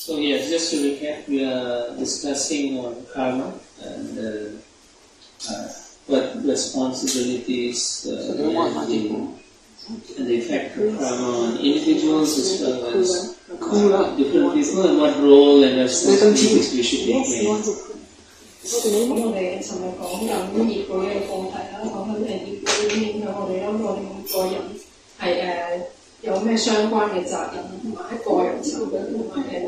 So yes, just to recap, we are discussing on karma and what responsibilities and the effect of karma on individuals as well as different people, and what role and responsibilities we should be playing. 咁我哋尋日講緊業報呢個課題啦，講緊業報影響我哋啦，我哋每個人係有咩相關嘅責任，同埋喺個人層面同埋一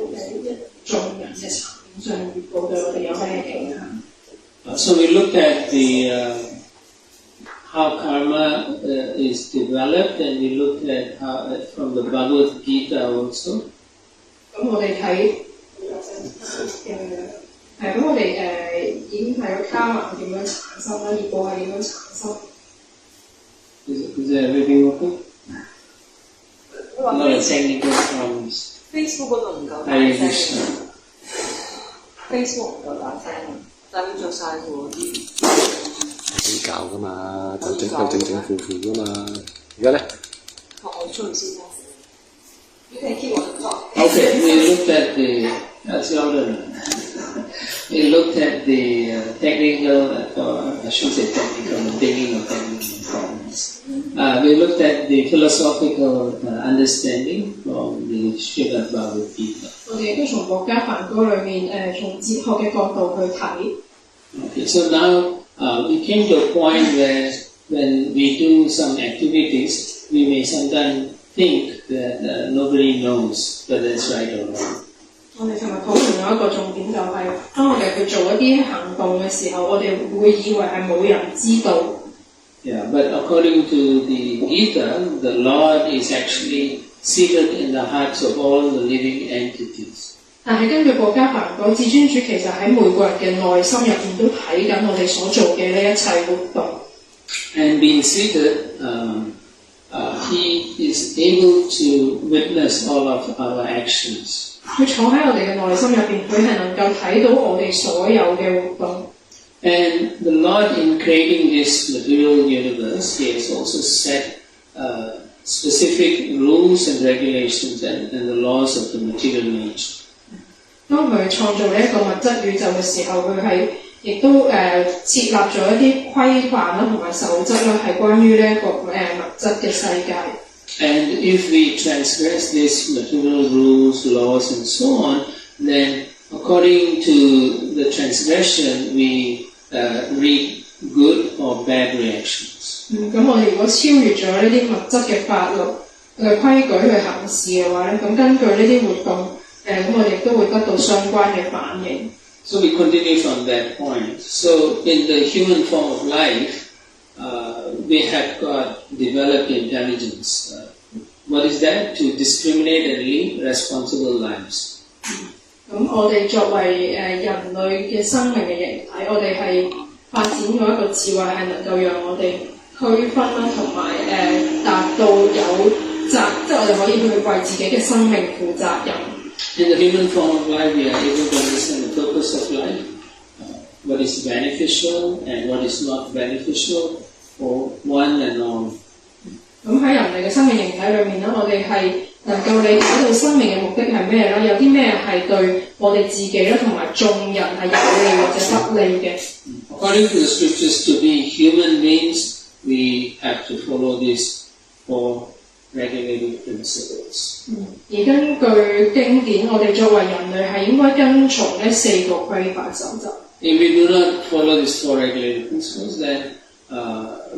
眾人嘅層面上，業報對我哋有咩影響？So we looked at the how karma is developed, and we looked at how from the Bhagavad Gita also. 咁我哋睇咁我哋已經睇咗卡瑪點樣產生啦，業報係點樣產生。Is everything okay? No technical problems. Facebook 嗰度唔夠大聲 ，Facebook 唔夠大聲，但係着晒喎啲。瞓覺㗎嘛，就整到正正負負㗎嘛。而家咧？學我出去先啦。You can keep on talk. Okay, we looked at the we looked at the technical, I should say technical, thinking of technical problems. We looked at the philosophical understanding from the Srimad Bhagavad Gita. 我哋都從國家梵歌裏面從哲學嘅角度去睇。Okay, so now we came to a point where when we do some activities, we may sometimes think that nobody knows whether it's right or wrong. 我哋尋日討論咗一個重點，就係當我哋去做一啲行動嘅時候，我哋會以為係冇人知道。Yeah, but according to the Gita, the Lord is actually seated in the hearts of all the living entities. 但係根據國家梵歌，至尊主其實喺每個人嘅內心入面都睇緊我哋所做嘅呢一切活動。And being seated, He is able to witness all of our actions. 佢坐喺我哋嘅內心入邊，佢係能夠睇到我哋所有嘅活動。And the Lord, in creating this material universe, He has also set specific rules and regulations and the laws of the material nature. 當佢創造呢一個物質宇宙嘅時候，佢係亦都設立咗一啲規範啦，同埋守則啦，係關於呢一個物質嘅世界。And if we transgress these material rules, laws, and so on, then according to the transgression, we reap good or bad reactions. 咁我哋如果超越咗呢啲物質嘅法律嘅規矩去行事嘅話咧，咁根據呢啲活動，咁我哋亦都會得到相關嘅反應。So we continue from that point. So in the human form of life, we have got developed intelligence. What is that? To discriminate and live responsible lives. 咁我哋作為人類嘅生命嘅形體，我哋係發展咗一個智慧，係能夠讓我哋區分啦，同埋達到有責，即係我哋可以去為自己嘅生命負責任。In the human form of life, we are able to understand the purpose of life, what is beneficial and what is not beneficial for one and all. 咁喺人類嘅生命形體裏面咧，我哋係能夠理解到生命嘅目的係咩啦？有啲咩係對我哋自己啦，同埋眾人係有利或者不利嘅。According to the scriptures, to be human means we have to follow these 4 regulative principles. 而根據經典，我哋作為人類係應該跟從呢4個規範守則。If we do not follow these 4 regulative principles, then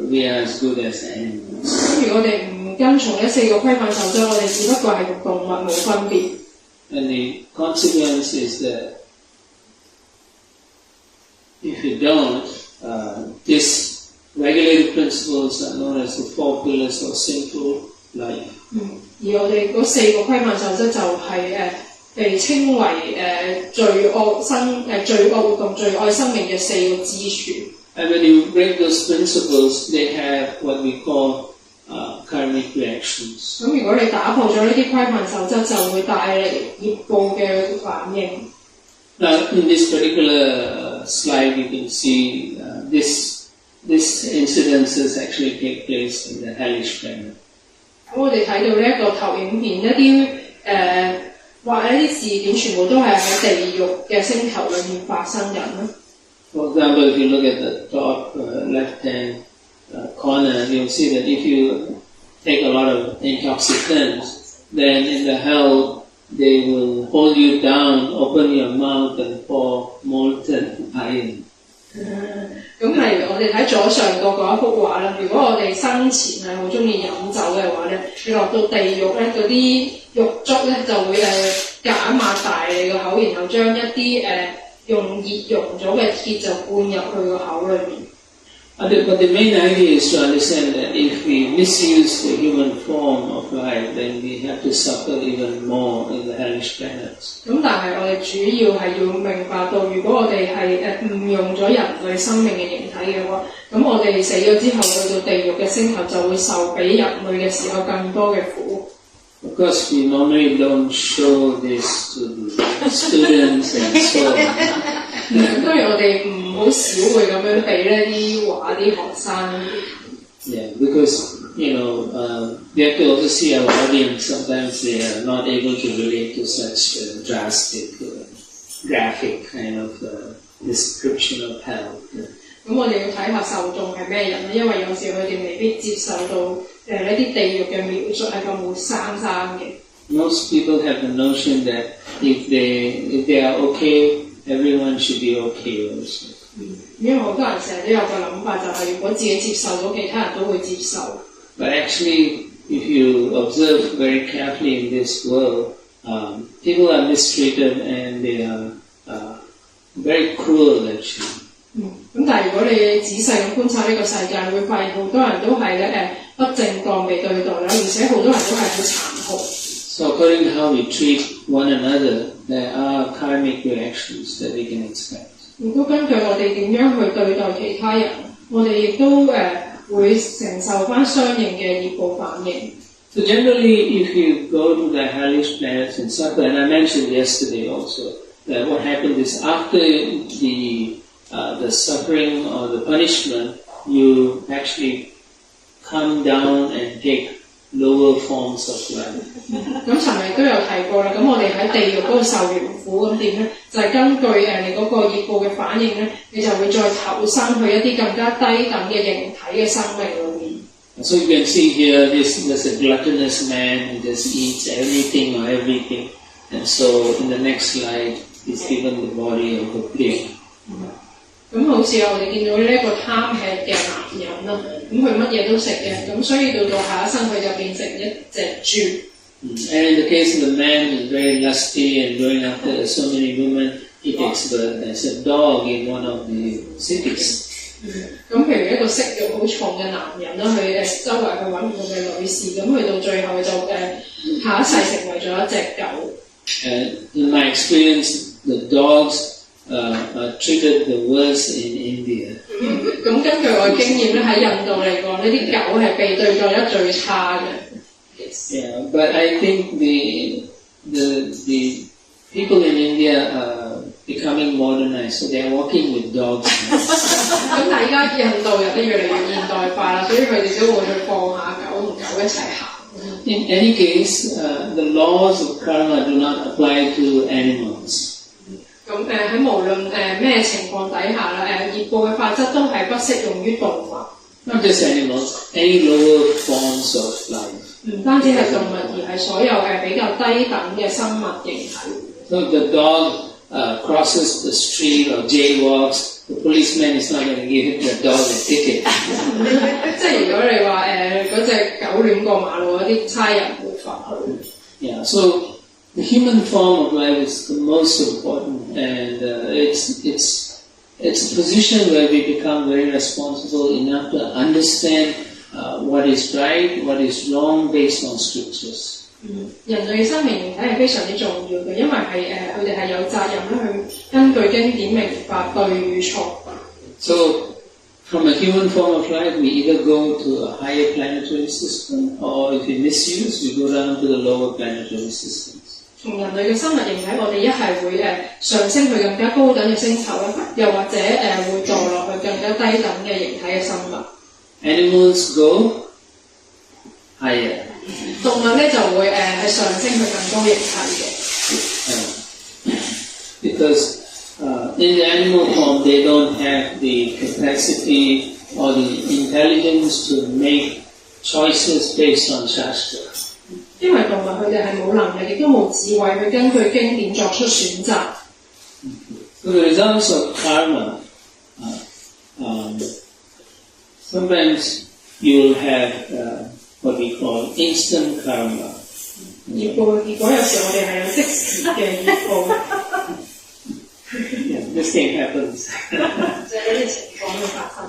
we are as good as animals. 如果我哋唔跟從呢4個規範守則，我哋只不過係同動物冇分別。And the consequence is that if you don't, these regulative principles are known as the 4 pillars of sinful life. 而我哋嗰4個規範守則就係被稱為罪惡活動、罪愛生命嘅4個支柱。And when you break those principles, they have what we call karmic reactions. 咁如果你打破咗呢啲規範守則，就會帶嚟業報嘅反應。Now, in this particular slide, you can see this incidences actually take place in the hellish planet. 咁我哋睇到呢一個投影片，一啲畫或者一啲事件全部都係喺地獄嘅星球裏面發生緊咧。For example, if you look at the top left-hand corner, you'll see that if you take a lot of intoxicants, then in the hell they will hold you down, open your mouth and pour molten iron. 咁例如我哋睇左上角嗰一幅畫啦，如果我哋生前係好中意飲酒嘅話咧，你落到地獄咧，嗰啲獄卒咧就會夾硬擘大你個口，然後將一啲用熱溶咗嘅鐵就灌入去個口裏面。But the main idea is to understand that if we misuse the human form of life, then we have to suffer even more in the hellish planets. 咁但係我哋主要係要明白到，如果我哋係誤用咗人類生命嘅形體嘅話，咁我哋死咗之後去到地獄嘅星球就會受比人類嘅時候更多嘅苦。Of course, we normally don't show this to the students and so on. 當然我哋唔好少會咁樣俾呢啲畫啲學生。Yeah, because you know we have to also see our audience. Sometimes they are not able to relate to such drastic, graphic kind of description of hell. 咁我哋要睇下受眾係咩人咧，因為有時佢哋未必接受到呢啲地獄嘅描述係咁活生生嘅。Most people have the notion that if they are okay, everyone should be okay also. 因為好多人成日都有個諗法，就係如果自己接受到，其他人都會接受。But actually, if you observe very carefully in this world, people are mistreated and they are very cruel actually. 咁但係如果你仔細咁觀察呢個世界，你會發現好多人都係不正當被對待啦，而且好多人都係好殘酷。So according to how we treat one another, there are karmic reactions that we can expect. 如果根據我哋點樣去對待其他人，我哋亦都會承受翻相應嘅業報反應。So generally, if you go to the hellish planets and suffer, and I mentioned yesterday also that what happens is after the suffering or the punishment, you actually come down and take lower forms of life. 咁尋日都有提過啦，咁我哋喺地獄嗰度受完苦，咁點咧？就係根據你嗰個業報嘅反應咧，你就會再投生去一啲更加低等嘅形體嘅生命裏面。So you can see here, there's a gluttonous man who just eats everything or everything, and so in the next slide, he's given the body of a pig. 咁好似我哋見到呢一個貪吃嘅男人啦，咁佢乜嘢都食嘅，咁所以到下一生佢就變成一隻豬。And in the case of the man who's very lusty and going after so many women, he takes birth as a dog in one of the cities. 咁譬如一個色欲好重嘅男人啦，佢周圍去揾唔同嘅女士，咁去到最後就下一世成為咗一隻狗。And in my experience, the dogs are treated the worst in India. 咁根據我嘅經驗咧，喺印度嚟講，呢啲狗係被對待得最差嘅。Yeah, but I think the people in India are becoming modernized, so they are walking with dogs. 咁但係而家印度人都越嚟越現代化啦，所以佢哋都會去放下狗同狗一齊行。In any case, the laws of karma do not apply to animals. 咁喺無論咩情況底下啦，業報嘅法則都係不適用於動物。Not just animals, any lower forms of life. 唔單止係動物，而係所有比較低等嘅生物形體。So if the dog crosses the street or jaywalks, the policeman is not going to give the dog a ticket. 即係如果你話嗰隻狗亂過馬路，嗰啲差人會罰佢。Yeah, so the human form of life is the most important, and it's a position where we become very responsible enough to understand what is right, what is wrong based on scriptures. 人類嘅生命形體係非常之重要嘅，因為佢哋係有責任咧去根據經典明白對與錯。So from a human form of life, we either go to a higher planetary system, or if we misuse, we go down to the lower planetary systems. 從人類嘅生物形體，我哋一係會上升去更加高等嘅星球啦，又或者會墮落去更加低等嘅形體嘅生物。Animals go higher. 動物咧就會係上升去更高形體嘅。because in the animal form they don't have the capacity or the intelligence to make choices based on Shastra. 因為動物佢哋係冇能力，亦都冇智慧去根據經典作出選擇。So the results of karma, sometimes you will have what we call instant karma. 業報嘅結果有時我哋係有即時嘅業報， Yeah, this thing happens. 即係呢啲情況會發生。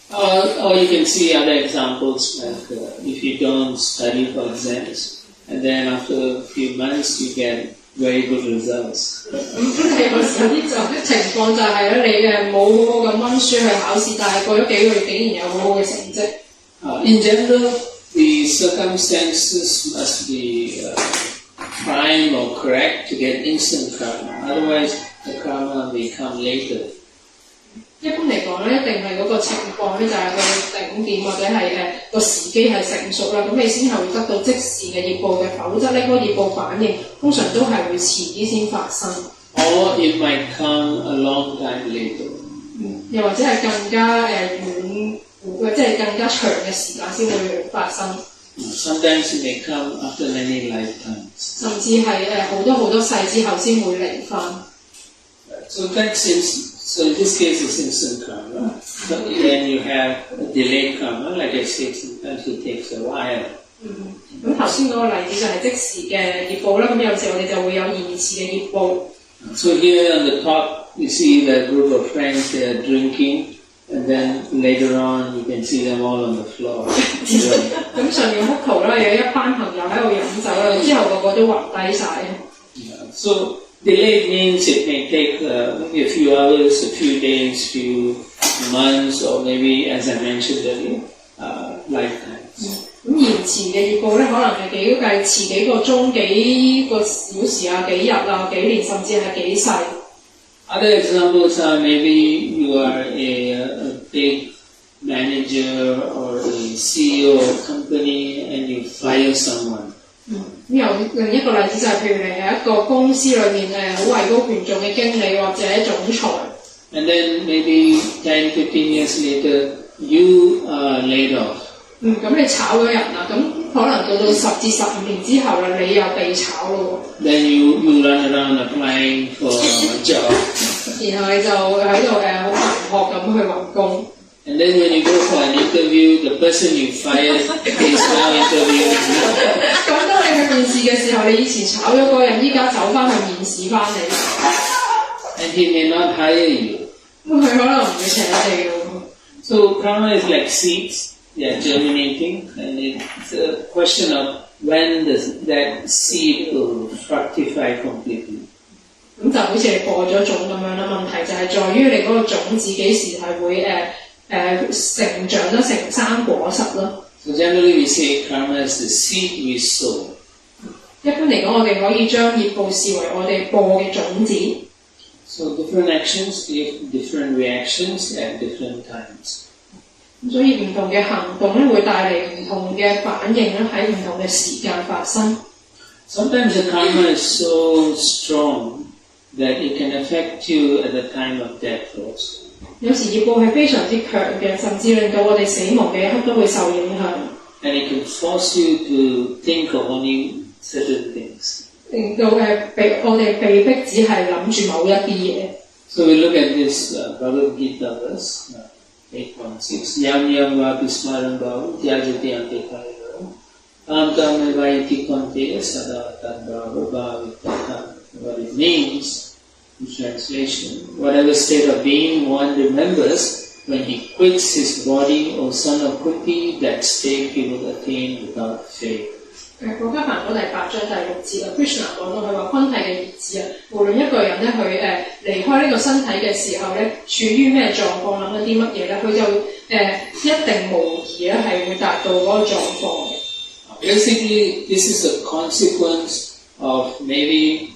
Or you can see other examples like if you don't study for exams and then after a few months you get very good results. 咁有時有啲情況就係咧，你冇好好咁温書去考試，但係過咗幾個月竟然有好好嘅成績。In general, the circumstances must be prime or correct to get instant karma. Otherwise, the karma may come later. 一般嚟講咧，一定係嗰個情況咧，就係個頂點或者係個時機係成熟啦，咁你先係會得到即時嘅業報嘅，否則呢嗰個業報反應通常都係會遲啲先發生。Or it might come a long time later. 又或者係更加即係更加長嘅時間先會發生。Sometimes it may come after many lifetimes. 甚至係好多世之後先會嚟返。So in this case it's instant karma. So then you have delayed karma, like I said, sometimes it takes a while. 咁頭先嗰個例子就係即時嘅業報啦，咁有時我哋就會有延遲嘅業報。So here on the top you see the group of friends, they are drinking, and then later on you can see them all on the floor. 咁上面幅圖啦，有一班朋友喺度飲酒啦，之後個個都暈低晒。So delayed means it may take maybe a few hours, a few days, few months, or maybe, as I mentioned earlier, lifetimes. 咁延遲嘅業報咧，可能係遲幾個鐘、幾個小時啊、幾日啊、幾年，甚至係幾世。Other examples are maybe you are a big manager or a CEO of a company and you fire someone. 有另一個例子就係譬如你係一個公司裏面好位高權重嘅經理或者總裁。And then maybe 10, 15 years later, you are laid off. 咁你炒咗人啦，咁可能到10至15年之後啦，你又被炒咯。Then you run around applying for a job. 然後你就喺度好忙學咁去揾工。And then when you go for an interview, the person you fired is now interviewing you. 咁當你去面試嘅時候，你以前炒咗個人，依家走翻去面試翻你。And he may not hire you. 咁佢可能唔會請你咯。So karma is like seeds, they are germinating, and it's a question of when does that seed will fructify completely. 咁就好似你播咗種咁樣啦，問題就係在於你嗰個種子幾時係會成長得成生果實咯。So generally we say karma is the seed we sow. 一般嚟講，我哋可以將業報視為我哋播嘅種子。So different actions give different reactions at different times. 所以唔同嘅行動咧，會帶嚟唔同嘅反應咧，喺唔同嘅時間發生。Sometimes the karma is so strong that it can affect you at the time of death also. 有時業報係非常之強嘅，甚至令到我哋死亡嘅一刻都會受影響。And it can force you to think of only certain things. 令到我哋被逼只係諗住某一啲嘢。So we look at this Bhagavad Gita verse 8.16. Yam yam vapi smaran bhavu tyajati antikayo tam tam evaiti konte sada tad bhava bhavitata. What it means, in translation, whatever state of being one remembers, when he quits his body, O son of Kunti, that state he will attain without fail. 國家梵歌第8章第6節啊 ，Krishna 講到佢話昆提嘅意志啊，無論一個人咧佢離開呢個身體嘅時候咧，處於咩狀況，諗緊啲乜嘢咧，佢就一定無疑咧係會達到嗰個狀況嘅。Basically, this is a consequence of maybe,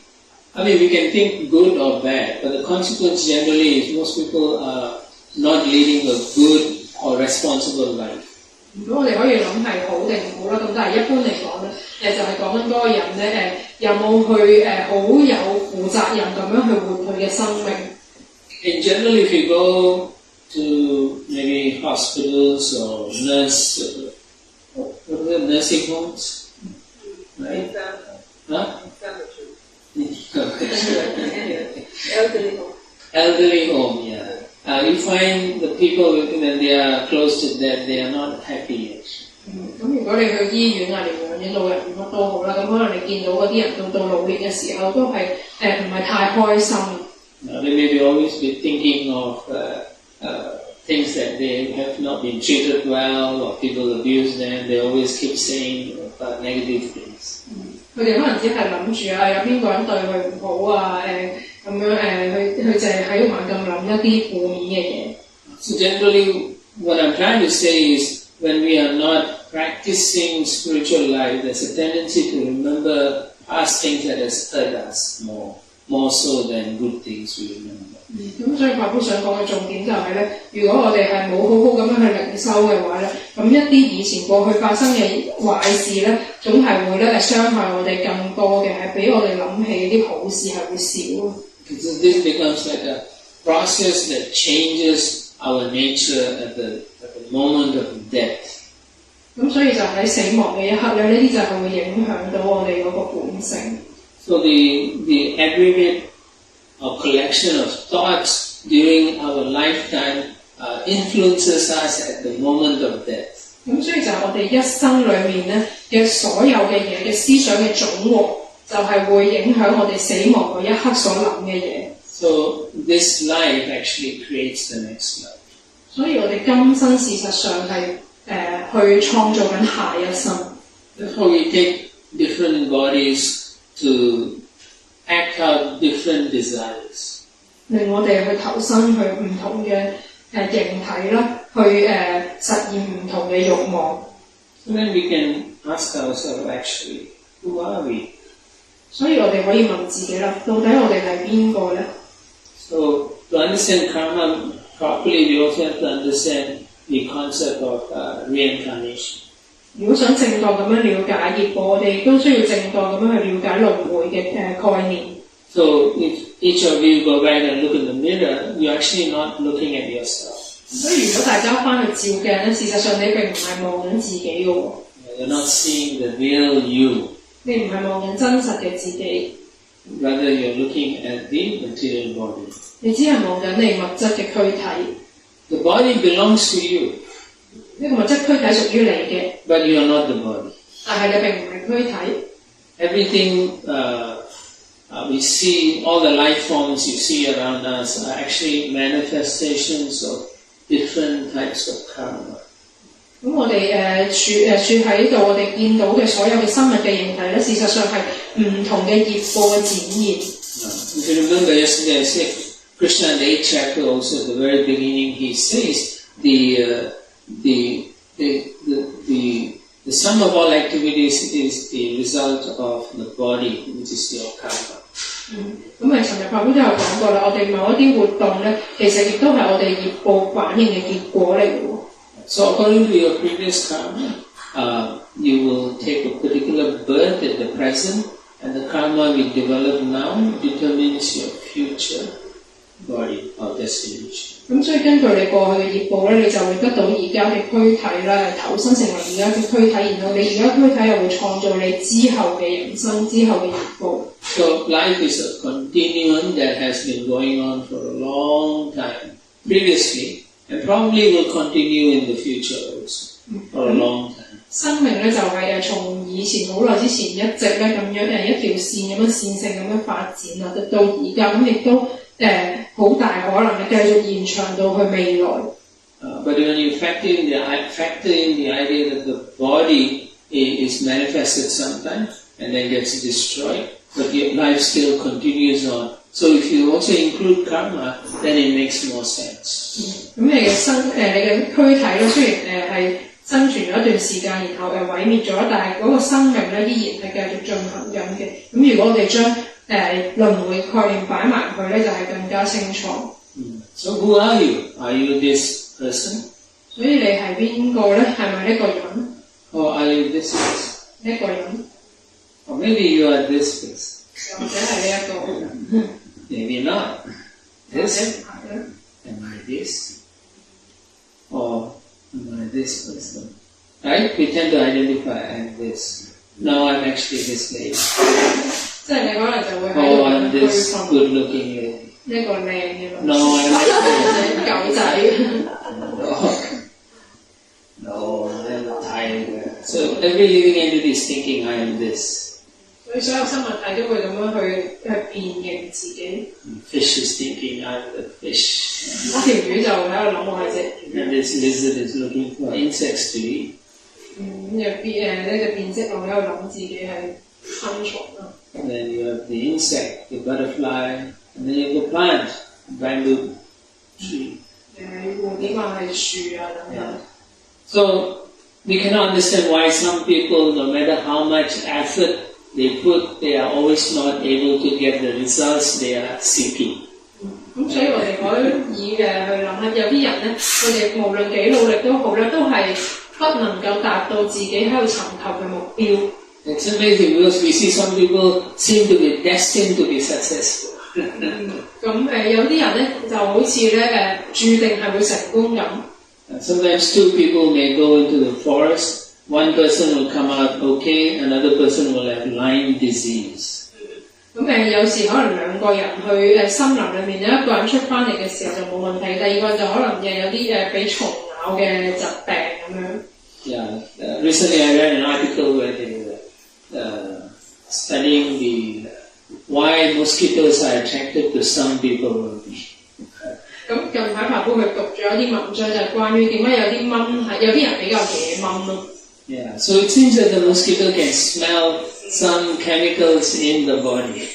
I mean, we can think good or bad, but the consequence generally is most people are not leading a good or responsible life. 如果我哋可以諗係好定唔好啦，咁但係一般嚟講咧，就係講緊嗰個人咧有冇去好有負責任咁樣去活佢嘅生命。In general, if you go to maybe hospitals or nursing homes, right? Huh? Elderly home, yeah. You find the people when they are close to death, they are not happy actually. 咁如果你去醫院啊，療養院、老人院乜都好啦，咁可能你見到嗰啲人到老年嘅時候都係唔係太開心。They may always be thinking of things that they have not been treated well or people abuse them. They always keep saying negative things. 佢哋可能只係諗住啊，有邊個人對佢唔好啊，咁樣佢就係喺度猛咁諗一啲負面嘅嘢。So generally, what I'm trying to say is, when we are not practicing spiritual life, there's a tendency to remember past things that has hurt us more so than good things we remember. 咁所以法夫想講嘅重點就係咧，如果我哋係冇好好咁樣去靈修嘅話咧，咁一啲以前過去發生嘅壞事咧，總係會咧傷害我哋更多嘅，係比我哋諗起啲好事係會少。So this becomes like a process that changes our nature at the moment of death. 咁所以就喺死亡嘅一刻咧，呢啲就係會影響到我哋嗰個本性。So the aggregate or collection of thoughts during our lifetime influences us at the moment of death. 咁所以就係我哋一生裏面咧嘅所有嘅嘢嘅思想嘅總和，就係會影響我哋死亡嗰一刻所諗嘅嘢。So this life actually creates the next life. 所以我哋今生事實上係去創造緊下一生。Therefore we take different bodies to act out different desires. 令我哋去投身去唔同嘅形體啦，去實現唔同嘅慾望。So then we can ask ourselves actually, who are we? 所以我哋可以問自己啦，到底我哋係邊個咧 So to understand karma properly, we also have to understand the concept of reincarnation. 如果想正確咁樣了解業果，我哋都需要正確咁樣去了解輪迴嘅概念。So if each of you go back and look in the mirror, you're actually not looking at yourself. 所以如果大家翻去照鏡咧，事實上你並唔係望緊自己嘅喎。You're not seeing the real you. 你唔係望緊真實嘅自己， Rather, you're looking at the material body. 你只係望緊你物質嘅軀體。 The body belongs to you, 呢個物質軀體屬於你嘅， but you are not the body. 但係你並唔係軀體。 Everything we see, all the life forms you see around us are actually manifestations of different types of karma. 咁我哋處喺度，我哋見到嘅所有嘅生物嘅形體咧，事實上係唔同嘅業報嘅展現。If you remember yesterday I said, Krishna in the 8th chapter also at the very beginning he says the sum of all activities is the result of the body, which is your karma. 咁尋日法官都有講過啦，我哋某一啲活動咧，其實亦都係我哋業報反應嘅結果嚟嘅喎。So according to your previous karma, you will take a particular birth at the present, and the karma we develop now determines your future body or destination. 咁所以根據你過去嘅業報咧，你就會得到而家嘅軀體啦，投身成為而家嘅軀體，然後你而家軀體又會創造你之後嘅人生、之後嘅業報。So life is a continuum that has been going on for a long time previously, and probably will continue in the future also for a long time. 生命咧就係從以前好耐之前一直咧咁樣一條線咁樣線性咁樣發展啦，到而家咁亦都好大可能繼續延長到去未來。But when you factor in the idea that the body is manifested sometime and then gets destroyed, but your life still continues on. So if you also include karma, then it makes more sense. 咁你嘅軀體咧，雖然係生存咗一段時間，然後毀滅咗，但係嗰個生命咧依然係繼續進行緊嘅。咁如果我哋將輪迴概念擺埋佢咧，就係更加清楚。So who are you? Are you this person? 所以你係邊個咧？係咪呢個人？ Or are you this person? 呢個人？ Or maybe you are this person. 或者係呢一個， Maybe not. 或者 This? 唔係咧。 Am I this? Or am I this person? Right? We tend to identify I'm this. No, I'm actually this lady. 即係你可能就會喺 Oh, 度 I'm 區 this 分 good looking lady. 呢個靚嘅女 No, I'm actually狗仔。 dog. No, I'm a tiger. So every living entity is thinking I am this. 所以所有生物體都會咁樣去辨認自己。 Fish is thinking I'm the fish. 一條魚就喺度諗我係隻 And this lizard is looking for insects to eat. 呢隻變色龍喺度諗自己係昆蟲啦。 And then you have the insect, the butterfly, and then you have the plant, bamboo tree. 蝴蝶話係樹啊等等。 So we cannot understand why some people, no matter how much effort they put, they are always not able to get the results they are seeking. 咁所以我哋可以去諗下，有啲人咧，佢哋無論幾努力都好咧，都係不能夠達到自己喺度尋求嘅目標。 It's amazing because we see some people seem to be destined to be successful. 咁有啲人咧就好似咧注定係會成功咁。 Sometimes two people may go into the forest. One person will come out okay, another person will have Lyme disease. 咁有時可能兩個人去森林裏面，有一個人出翻嚟嘅時候就冇問題，第二個就可能有啲俾蟲咬嘅疾病咁樣。 Yeah, recently I read an article where they were studying the why mosquitoes are attracted to some people. 咁近排爬夫佢讀咗一啲文章，就係關於點解有啲蚊係有啲人比較惹蚊咯。 Yeah, so it seems that the mosquito can smell some chemicals in the body.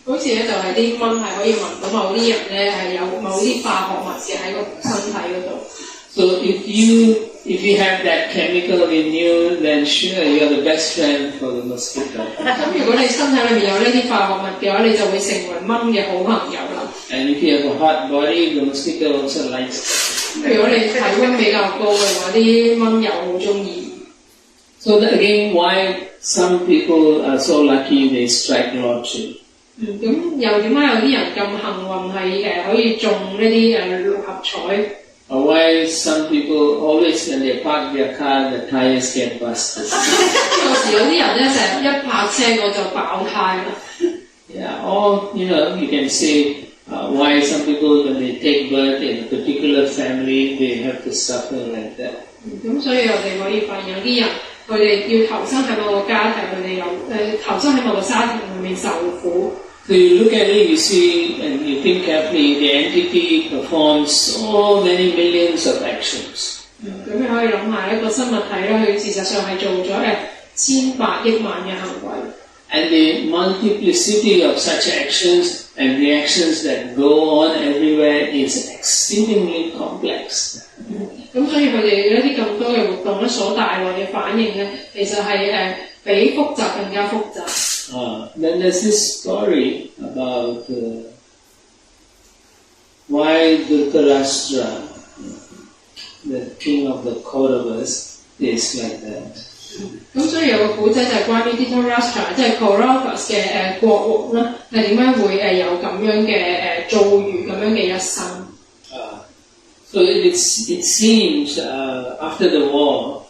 好似咧就係啲蚊係可以聞到某啲人咧係有某啲化學物質喺個身體嗰度。 So if you have that chemical in you, then sure you are the best friend for the mosquito. 咁如果你身體裏面有呢啲化學物嘅話，你就會成為蚊嘅好朋友啦。 And if you have a hot body, the mosquito also likes it. 如果你體溫比較高嘅話，啲蚊又好中意。 So that again, why some people are so lucky they strike lottery. 咁又點解有啲人咁幸運係可以中呢啲六合彩？ Or why some people always when they park their car, the tires get busted. 有時有啲人咧成日一泊車我就爆胎啦。 Yeah, or you can say why some people when they take birth in a particular family, they have to suffer like that. 咁所以我哋可以發現有啲人佢哋要投生喺某個家庭，佢哋有投生喺某個家庭裏面受苦。 So you look at it, you see, and you think carefully, the entity performs so many millions of actions. 咁你可以諗下一個生物體咧，佢事實上係做咗千百億萬嘅行為。 And the multiplicity of such actions and reactions that go on everywhere is exceedingly complex. 咁所以佢哋一啲咁多嘅活動咧，所帶來嘅反應咧，其實係比複雜更加複雜。 Then there's this story about why Dhritarashtra, the king of the Kauravas, is like that. 咁所以有個古仔就係關於 Dhritarashtra， 即係 Kauravas 嘅國王啦，係點解會有咁樣嘅遭遇，咁樣嘅一生。 So it seems after the war,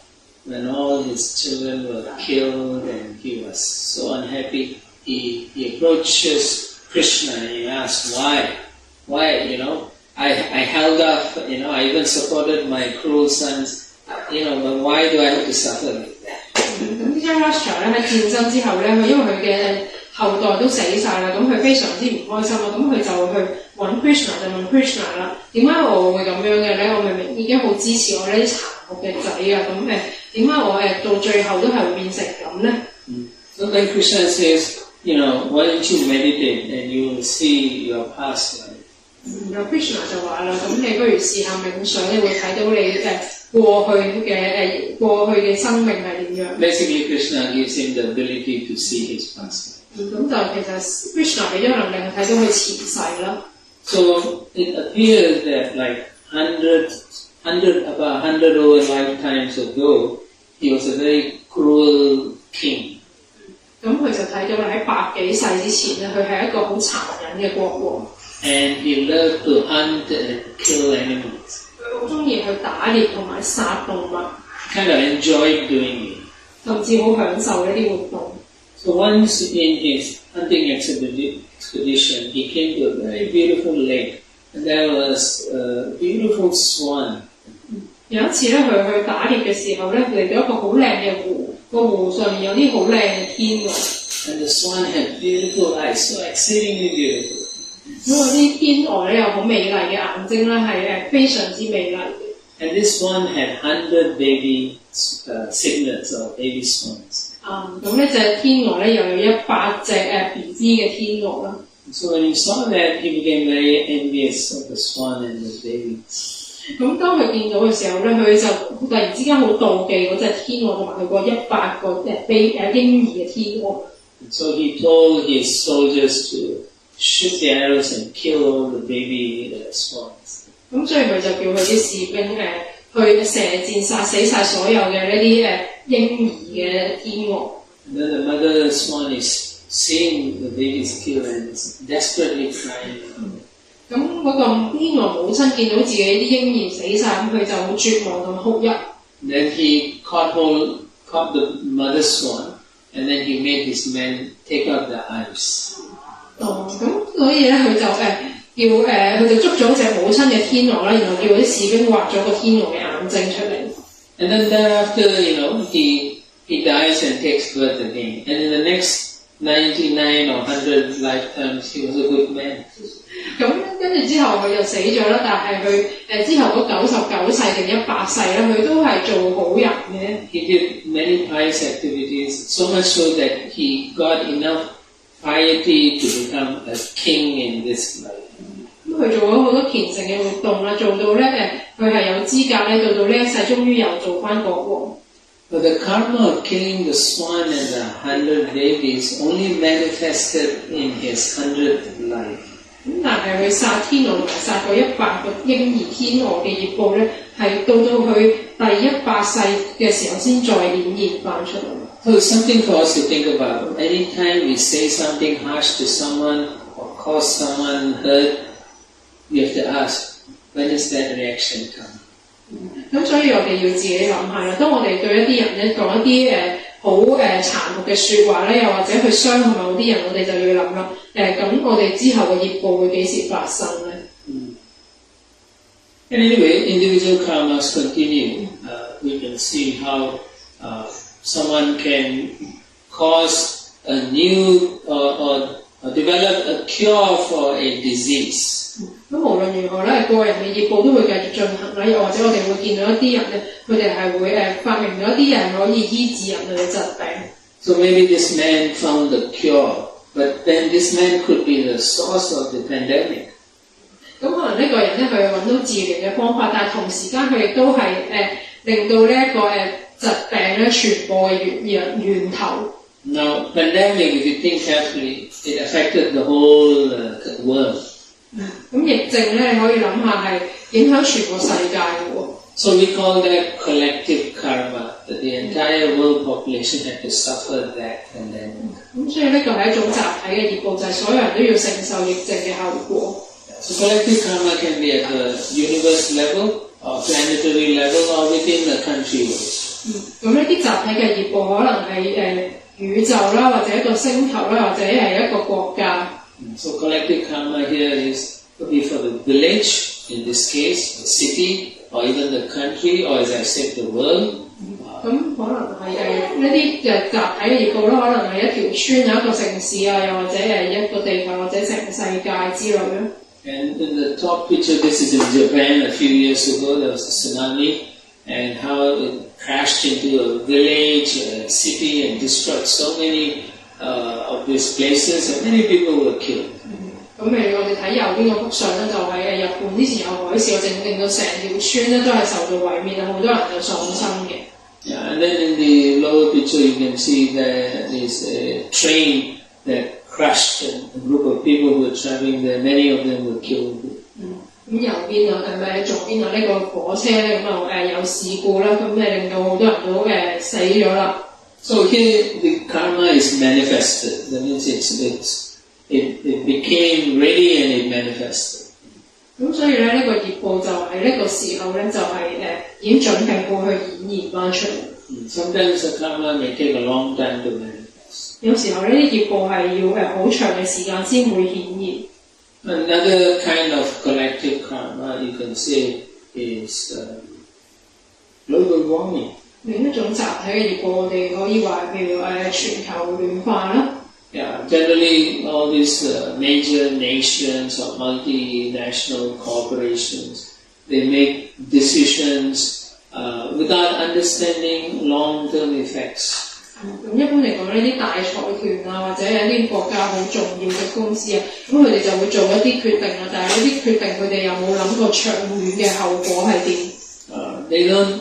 when all his children were killed and he was so unhappy, he approaches Krishna and he asks why, I held up, I even supported my cruel sons, but why do I have to suffer like that? 咁 Dhritarashtra 咧喺戰爭之後咧，佢因為佢嘅後代都死晒啦，咁佢非常之唔開心啦，咁佢就去揾 Krishna 就問 Krishna 啦，點解我會咁樣嘅咧？我明明已經好支持我呢啲殘酷嘅仔啊，咁點解我到最後都係會變成咁咧？ So then Krishna says, why don't you meditate and you will see your past life. 然後 Krishna 就話啦，咁你不如試下冥想，你會睇到你過去嘅生命係點樣。 Basically, Krishna gives him the ability to see his past life. 咁就其實 Krishna 俾咗能力去睇到佢前世啦。 So it appears that like about 100 over lifetimes ago, he was a very cruel king. 咁佢就睇到啦，喺100幾世之前咧，佢係一個好殘忍嘅國王。And he loved to hunt and kill animals. 佢好中意去打獵同埋殺動物， Kind of enjoyed doing it. 甚至好享受呢啲活動。So once in his hunting expedition, he came to a very beautiful lake. And there was a beautiful swan. 有一次咧，佢去打獵嘅時候咧，嚟到一個好靚嘅湖，個湖上面有啲好靚嘅天鵝。And the swan had beautiful eyes, so exceedingly beautiful. 因為啲天鵝咧有好美麗嘅眼睛咧，係非常之美麗嘅。And this swan had 100 baby cygnets or baby swans. 咁呢隻天鵝咧又有100隻BB 嘅天鵝啦。So when he saw that, he became very envious of the swan and the babies. 咁當佢見到嘅時候咧，佢就突然之間好妒忌嗰隻天鵝同埋佢個100個嬰兒嘅天鵝。And so he told his soldiers to shoot the arrows and kill all the baby swans. 咁所以佢就叫佢啲士兵去射箭殺死晒所有嘅呢啲嬰兒嘅天鵝。And then the mother swan is seeing the babies killed and is desperately crying. 咁嗰個天鵝母親見到自己啲嬰兒死晒，咁佢就好絕望咁哭泣。Then he caught the mother swan, and then he made his men take out the eyes. 咁所以咧佢就佢就捉咗隻母親嘅天鵝啦，然後叫啲士兵挖咗個天鵝嘅眼睛出嚟。And then thereafter, he dies and takes birth again. And in the next 99 or 100 lifetimes, he was a good man. 咁跟住之後佢就死咗啦，但係佢之後嗰99世定100世咧，佢都係做好人嘅。He did many pious activities, so much so that he got enough piety to become a king in this life. 咁佢做咗好多虔誠嘅活動啦，做到咧佢係有資格咧，到呢一世終於又做翻國王。But the karma of killing the swan and the 100 babies only manifested in his 100th life. 咁但係佢殺天鵝同埋殺過100個嬰兒天鵝嘅業報咧，係到佢第100世嘅時候先再顯現翻出嚟。So it's something for us to think about. Anytime we say something harsh to someone or cause someone hurt, we have to ask, when does that reaction come? 咁所以我哋要自己諗下啦。當我哋對一啲人咧講一啲好殘酷嘅説話咧，又或者去傷害某啲人，我哋就要諗啦。咁我哋之後嘅業報會幾時發生咧And anyway, individual karmas continue. We can see how someone can cause a new or develop a cure for a disease. 咁無論如何咧，個人嘅業報都會繼續進行啦，又或者我哋會見到一啲人咧，佢哋係會發明咗一啲人可以醫治人類嘅疾病。So maybe this man found the cure, but then this man could be the source of the pandemic. 咁可能呢個人咧，佢揾到治療嘅方法，但係同時間佢亦都係令到呢一個疾病咧傳播嘅源頭。Now, pandemic, if you think carefully, it affected the whole world. 咁疫症咧，你可以諗下係影響全個世界嘅喎。So we call that collective karma, that the entire world population had to suffer that pandemic. 咁所以呢個係一種集體嘅業報，就係所有人都要承受疫症嘅後果。So collective karma can be at the universe level, or planetary level, or within the country also. 咁呢啲集體嘅業報可能係宇宙啦，或者一個星球啦，或者係一個國家。So collective karma here could be for the village, in this case, the city, or even the country, or as I said, the world. 咁可能係呢啲集體嘅業報啦，可能係一條村啊、一個城市啊，又或者一個地球或者成個世界之類啦。And in the top picture, this is in Japan a few years ago, there was a tsunami, and how it crashed into a village, a city, and destroyed so many of these places, and many people were killed. 咁我哋睇右邊嗰幅相咧，就係日本之前有海嘯，令到成條村咧都係受到毀滅，好多人就喪生嘅。Yeah, and then in the lower picture, you can see there is a train that crushed a group of people who were traveling there. Many of them were killed. 咁右邊啊，左邊啊，呢個火車咧咁有事故啦，咁令到好多人都死咗啦。So here the karma is manifested. That means it became ready and it manifested. 咁所以咧，呢、個業報就喺呢個時候咧，就係、已經準備好去演現翻出嚟。Sometimes the karma may take a long time to manifest. 有時候呢啲業報係要好長嘅時間先會顯現。Another kind of collective karma you can say is global warming. 另一種集體嘅業報，我哋可以話譬如全球暖化啦。Yeah, generally all these major nations or multinational corporations, they make decisions without understanding long-term effects. 咁一般嚟講，呢啲大財團啊，或者有啲國家好重要嘅公司啊，咁佢哋就會做一啲決定啊，但係呢啲決定佢哋有冇諗過長遠嘅後果係點？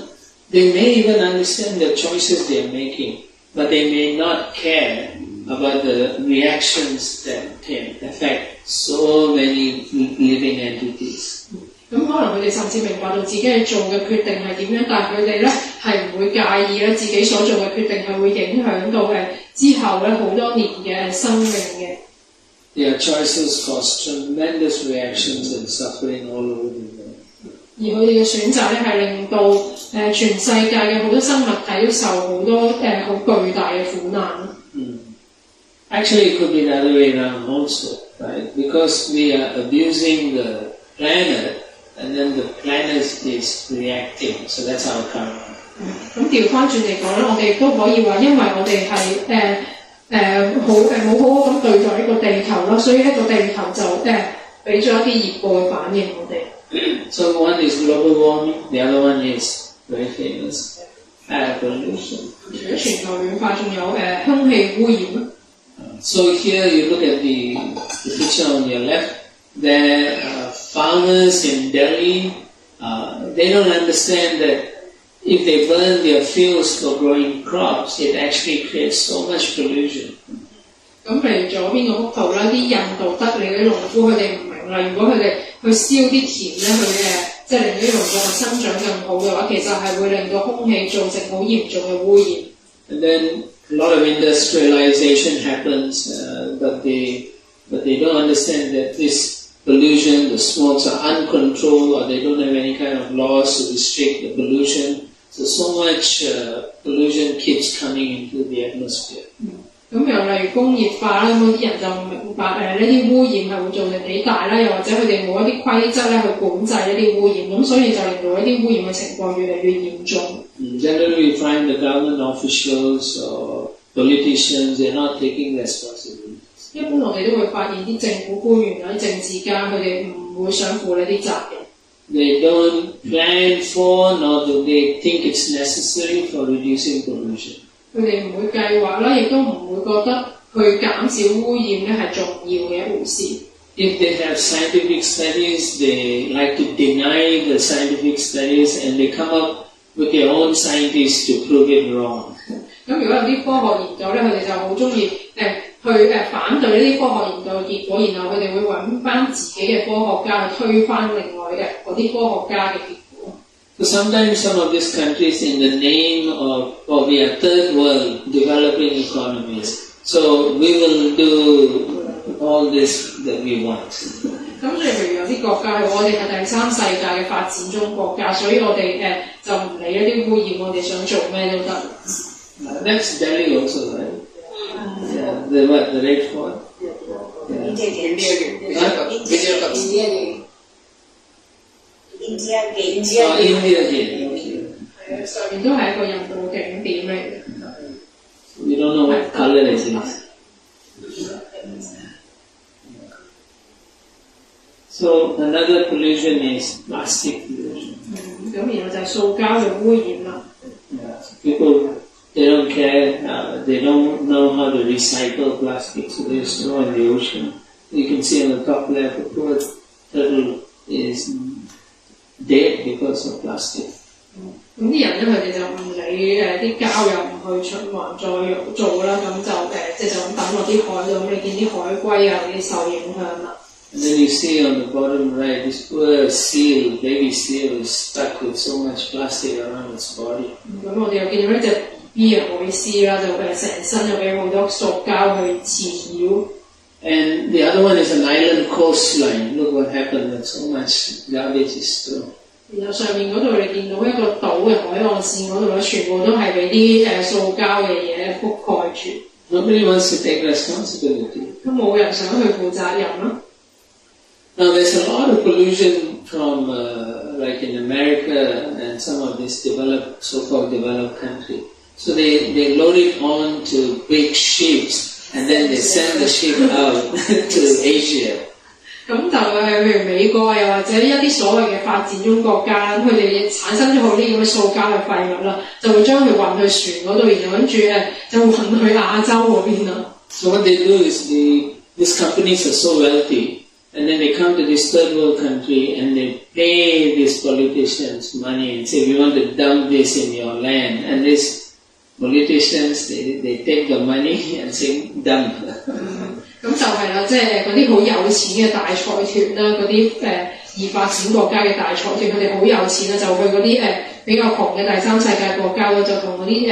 They may even understand the choices they are making, but they may not care about the reactions that can affect so many living entities. 咁可能佢哋甚至明白到自己係做嘅決定係點樣，但係佢哋咧係唔會介意咧自己所做嘅決定係會影響到之後咧好多年嘅生命嘅。Their choices cause tremendous reactions and suffering all over the world. 而佢哋嘅選擇咧係令到全世界嘅好多生物體都受好多好巨大嘅苦難。Actually, it could be the other way around also, right? Because we are abusing the planet, and then the planet is reacting. So that's our karma. 咁調翻轉嚟講咧，我哋都可以話，因為我哋係冇好好咁對待呢個地球啦，所以呢個地球就俾咗一啲業報去反應我哋。So one is global warming, the other one is very famous air pollution. 除咗全球暖化，仲有空氣污染。So here you look at the picture on your left. There are farmers in Delhi. They don't understand that if they burn their fields for growing crops, it actually creates so much pollution. 咁譬如左邊個幅圖啦，啲印度德里嘅農夫佢哋唔明啦，如果佢哋去燒啲田咧，去即係令啲農作物生長更好嘅話，其實係會令到空氣造成好嚴重嘅污染。And then a lot of industrialization happens, but they don't understand that this pollution, the smokes are uncontrolled, or they don't have any kind of laws to restrict the pollution. So much pollution keeps coming into the atmosphere. 咁又例如工業化啦，咁啲人就唔明白呢啲污染係會造成幾大啦，又或者佢哋冇一啲規則咧去管制呢啲污染，咁所以就令到一啲污染嘅情況越嚟越嚴重。Generally, we find the government officials or politicians, they're not taking responsibility. 一般我哋都會發現啲政府官員或者政治家，佢哋唔會想負呢啲責任。They don't plan for, nor do they think it's necessary for reducing pollution. 佢哋唔會計劃啦，亦都唔會覺得去減少污染咧係重要嘅一回事。If they have scientific studies, they like to deny the scientific studies and they come up with their own scientists to prove it wrong. 咁如果有啲科學研究咧，佢哋就好中意去反對呢啲科學研究嘅結果，然後佢哋會揾翻自己嘅科學家去推翻另外嘅嗰啲科學家嘅結果。So sometimes some of these countries, in the name of we are third world developing economies, so we will do all this that we want. 咁所以譬如有啲國家，我哋係第三世界嘅發展中國家，所以我哋就唔理一啲污染，我哋想做咩都得。That's Delhi also, right? Yeah, the red fort. India Gate. 上面都係一個印度景點嚟嘅。We don't know what color it is. So another pollution is plastic pollution. 咁然後就係塑膠嘅污染啦。People, they don't care, they don't know how to recycle plastic, so they just throw in the ocean. You can see on the top left, a poor turtle is dead because of plastic. 咁啲人咧，佢哋就唔理啲膠又唔去循環再做啦，咁就即係就咁抌落啲海度，咁你見啲海龜啊嗰啲受影響啦。And then you see on the bottom right, this poor seal, baby seal, is stuck with so much plastic around its body. 咁我哋又見到呢隻比爾海斯啦，就成身就俾好多塑膠去纏繞。And the other one is an island coastline. Look what happened when so much garbage is thrown. 然後上面嗰度你見到一個島嘅海岸線嗰度咧，全部都係俾啲塑膠嘅嘢覆蓋住。Nobody wants to take responsibility. 咁冇人想去負責任啦。Now there's a lot of pollution from like in America and some of this developed, so-called developed country. So they load it on to big ships and then they send the ship out to Asia. 咁就譬如美國又或者一啲所謂嘅發展中國家，佢哋產生咗好啲咁嘅塑膠嘅廢物啦，就會將佢運去船嗰度，然後跟住就運去亞洲嗰邊啦。So what they do is these companies are so wealthy, and then they come to this third world country and they pay these politicians money and say, we want to dump this in your land. And these politicians, they take the money and say, dump. 咁就係啦，即係嗰啲好有錢嘅大財團啦，嗰啲已發展國家嘅大財團，佢哋好有錢啦，就去嗰啲比較窮嘅第三世界國家咧，就同嗰啲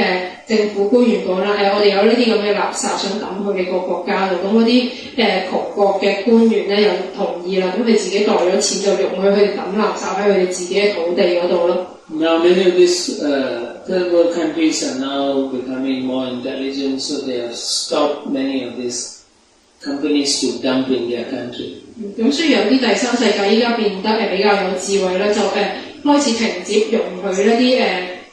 政府官員講啦，我哋有呢啲咁嘅垃圾想抌去你個國家度，咁嗰啲窮國嘅官員咧又同意啦，咁佢自己袋咗錢就容許佢哋抌垃圾喺佢哋自己嘅土地嗰度咯。Now many of these third world countries are now becoming more intelligent, so they have stopped many of these companies to dump in their country. 咁雖然有啲第三世界依家變得比較有智慧咧，就開始停止容許一啲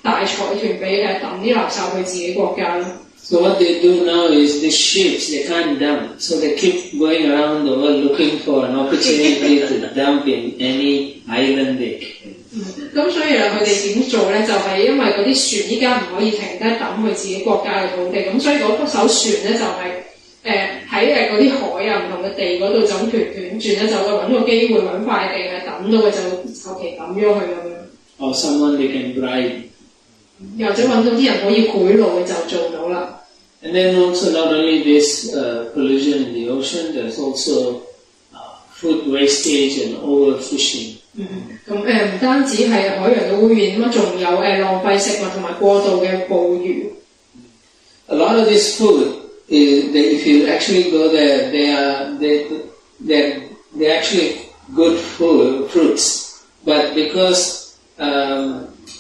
大財團俾抌啲垃圾去自己國家啦。So what they do now is the ships they can't dump, so they keep going around the world looking for an opportunity to dump in any island they can. 咁所以佢哋點做咧？就係因為嗰啲船依家唔可以停低抌去自己國家嘅土地，咁所以嗰艘船咧就係喺嗰啲海啊唔同嘅地嗰度就咁斷轉咧，就會揾個機會揾塊地抌到佢就求其抌咗佢咁樣。Or someone they can bribe. 又或者揾到啲人可以賄賂嘅就做到啦。And then also not only this pollution in the ocean, there's also food wastage and overfishing. 咁唔單止係海洋嘅污染，咁仲有浪費食物同埋過度嘅捕魚。A lot of this food if you actually go there, they're actually good fruits, but because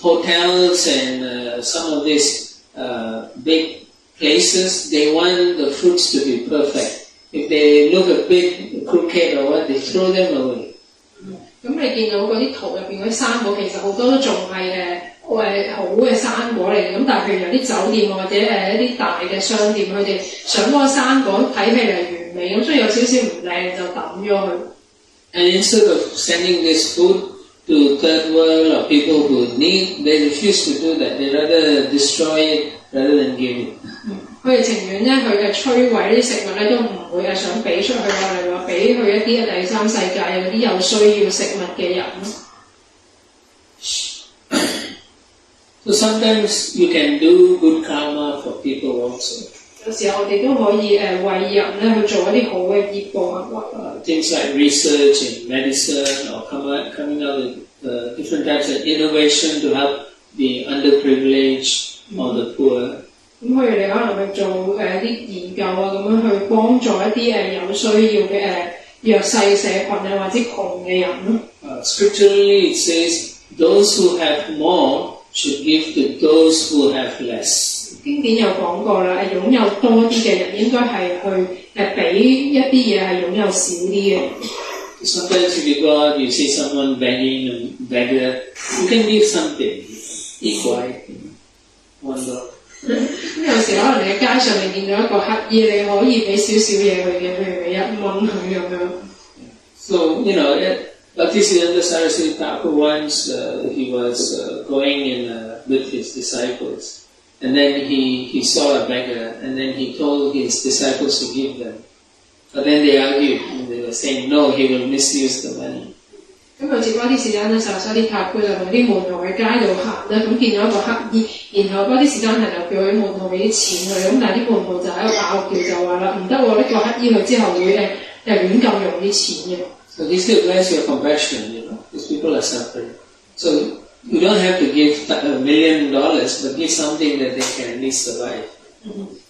hotels and some of these big places, they want the fruits to be perfect. If they look a bit crooked or what, they throw them away. 咁你見到嗰啲圖入邊嗰啲生果，其實好多都仲係好嘅生果嚟嘅。咁但係譬如有啲酒店或者一啲大嘅商店，佢哋想嗰個生果睇起嚟完美，咁所以有少少唔靚就抌咗佢。And instead of sending this food to third world or people who need, they refuse to do that. They rather destroy it rather than give it. 佢哋情願咧，佢摧毀呢啲食物咧，都唔會想俾出去啊，例如話俾去一啲第三世界嗰啲有需要食物嘅人。So sometimes you can do good karma for people also. 有時候我哋都可以為人咧去做一啲好嘅業報行為。Things like research in medicine or coming out with different types of innovation to help the underprivileged or the poor. 咁譬如你可能去做啲研究啊，咁樣去幫助一啲有需要嘅弱勢社群啊，或者窮嘅人咯。Scripturally it says, those who have more should give to those who have less. 經典有講過啦，擁有多啲嘅人應該係去俾一啲嘢係擁有少啲嘅。Sometimes if you go out, you see someone begging and beggar, you can give something. Be quiet. $1. 咁有時可能你喺街上面見到一個乞兒，你可以俾少少嘢佢嘅，譬如俾1蚊佢咁樣。So, Bhaktisiddhanta Saraswati Thakur once, he was going with his disciples, and then he saw a beggar, and then he told his disciples to give them. But then they argued, and they were saying, no, he will misuse the money. 咁有次Bhaktisiddhanta Saraswati Thakur就同啲門徒喺街度行咧，咁見到一個乞兒，然後Bhaktisiddhanta就叫佢門徒俾啲錢佢，咁但係啲門徒就喺度拗撬就話啦，唔得喎，呢個乞兒佢之後會亂咁用啲錢嘅。So this requires your compassion, these people are suffering. So You don't have to give $1 million, but give something that they can at least survive.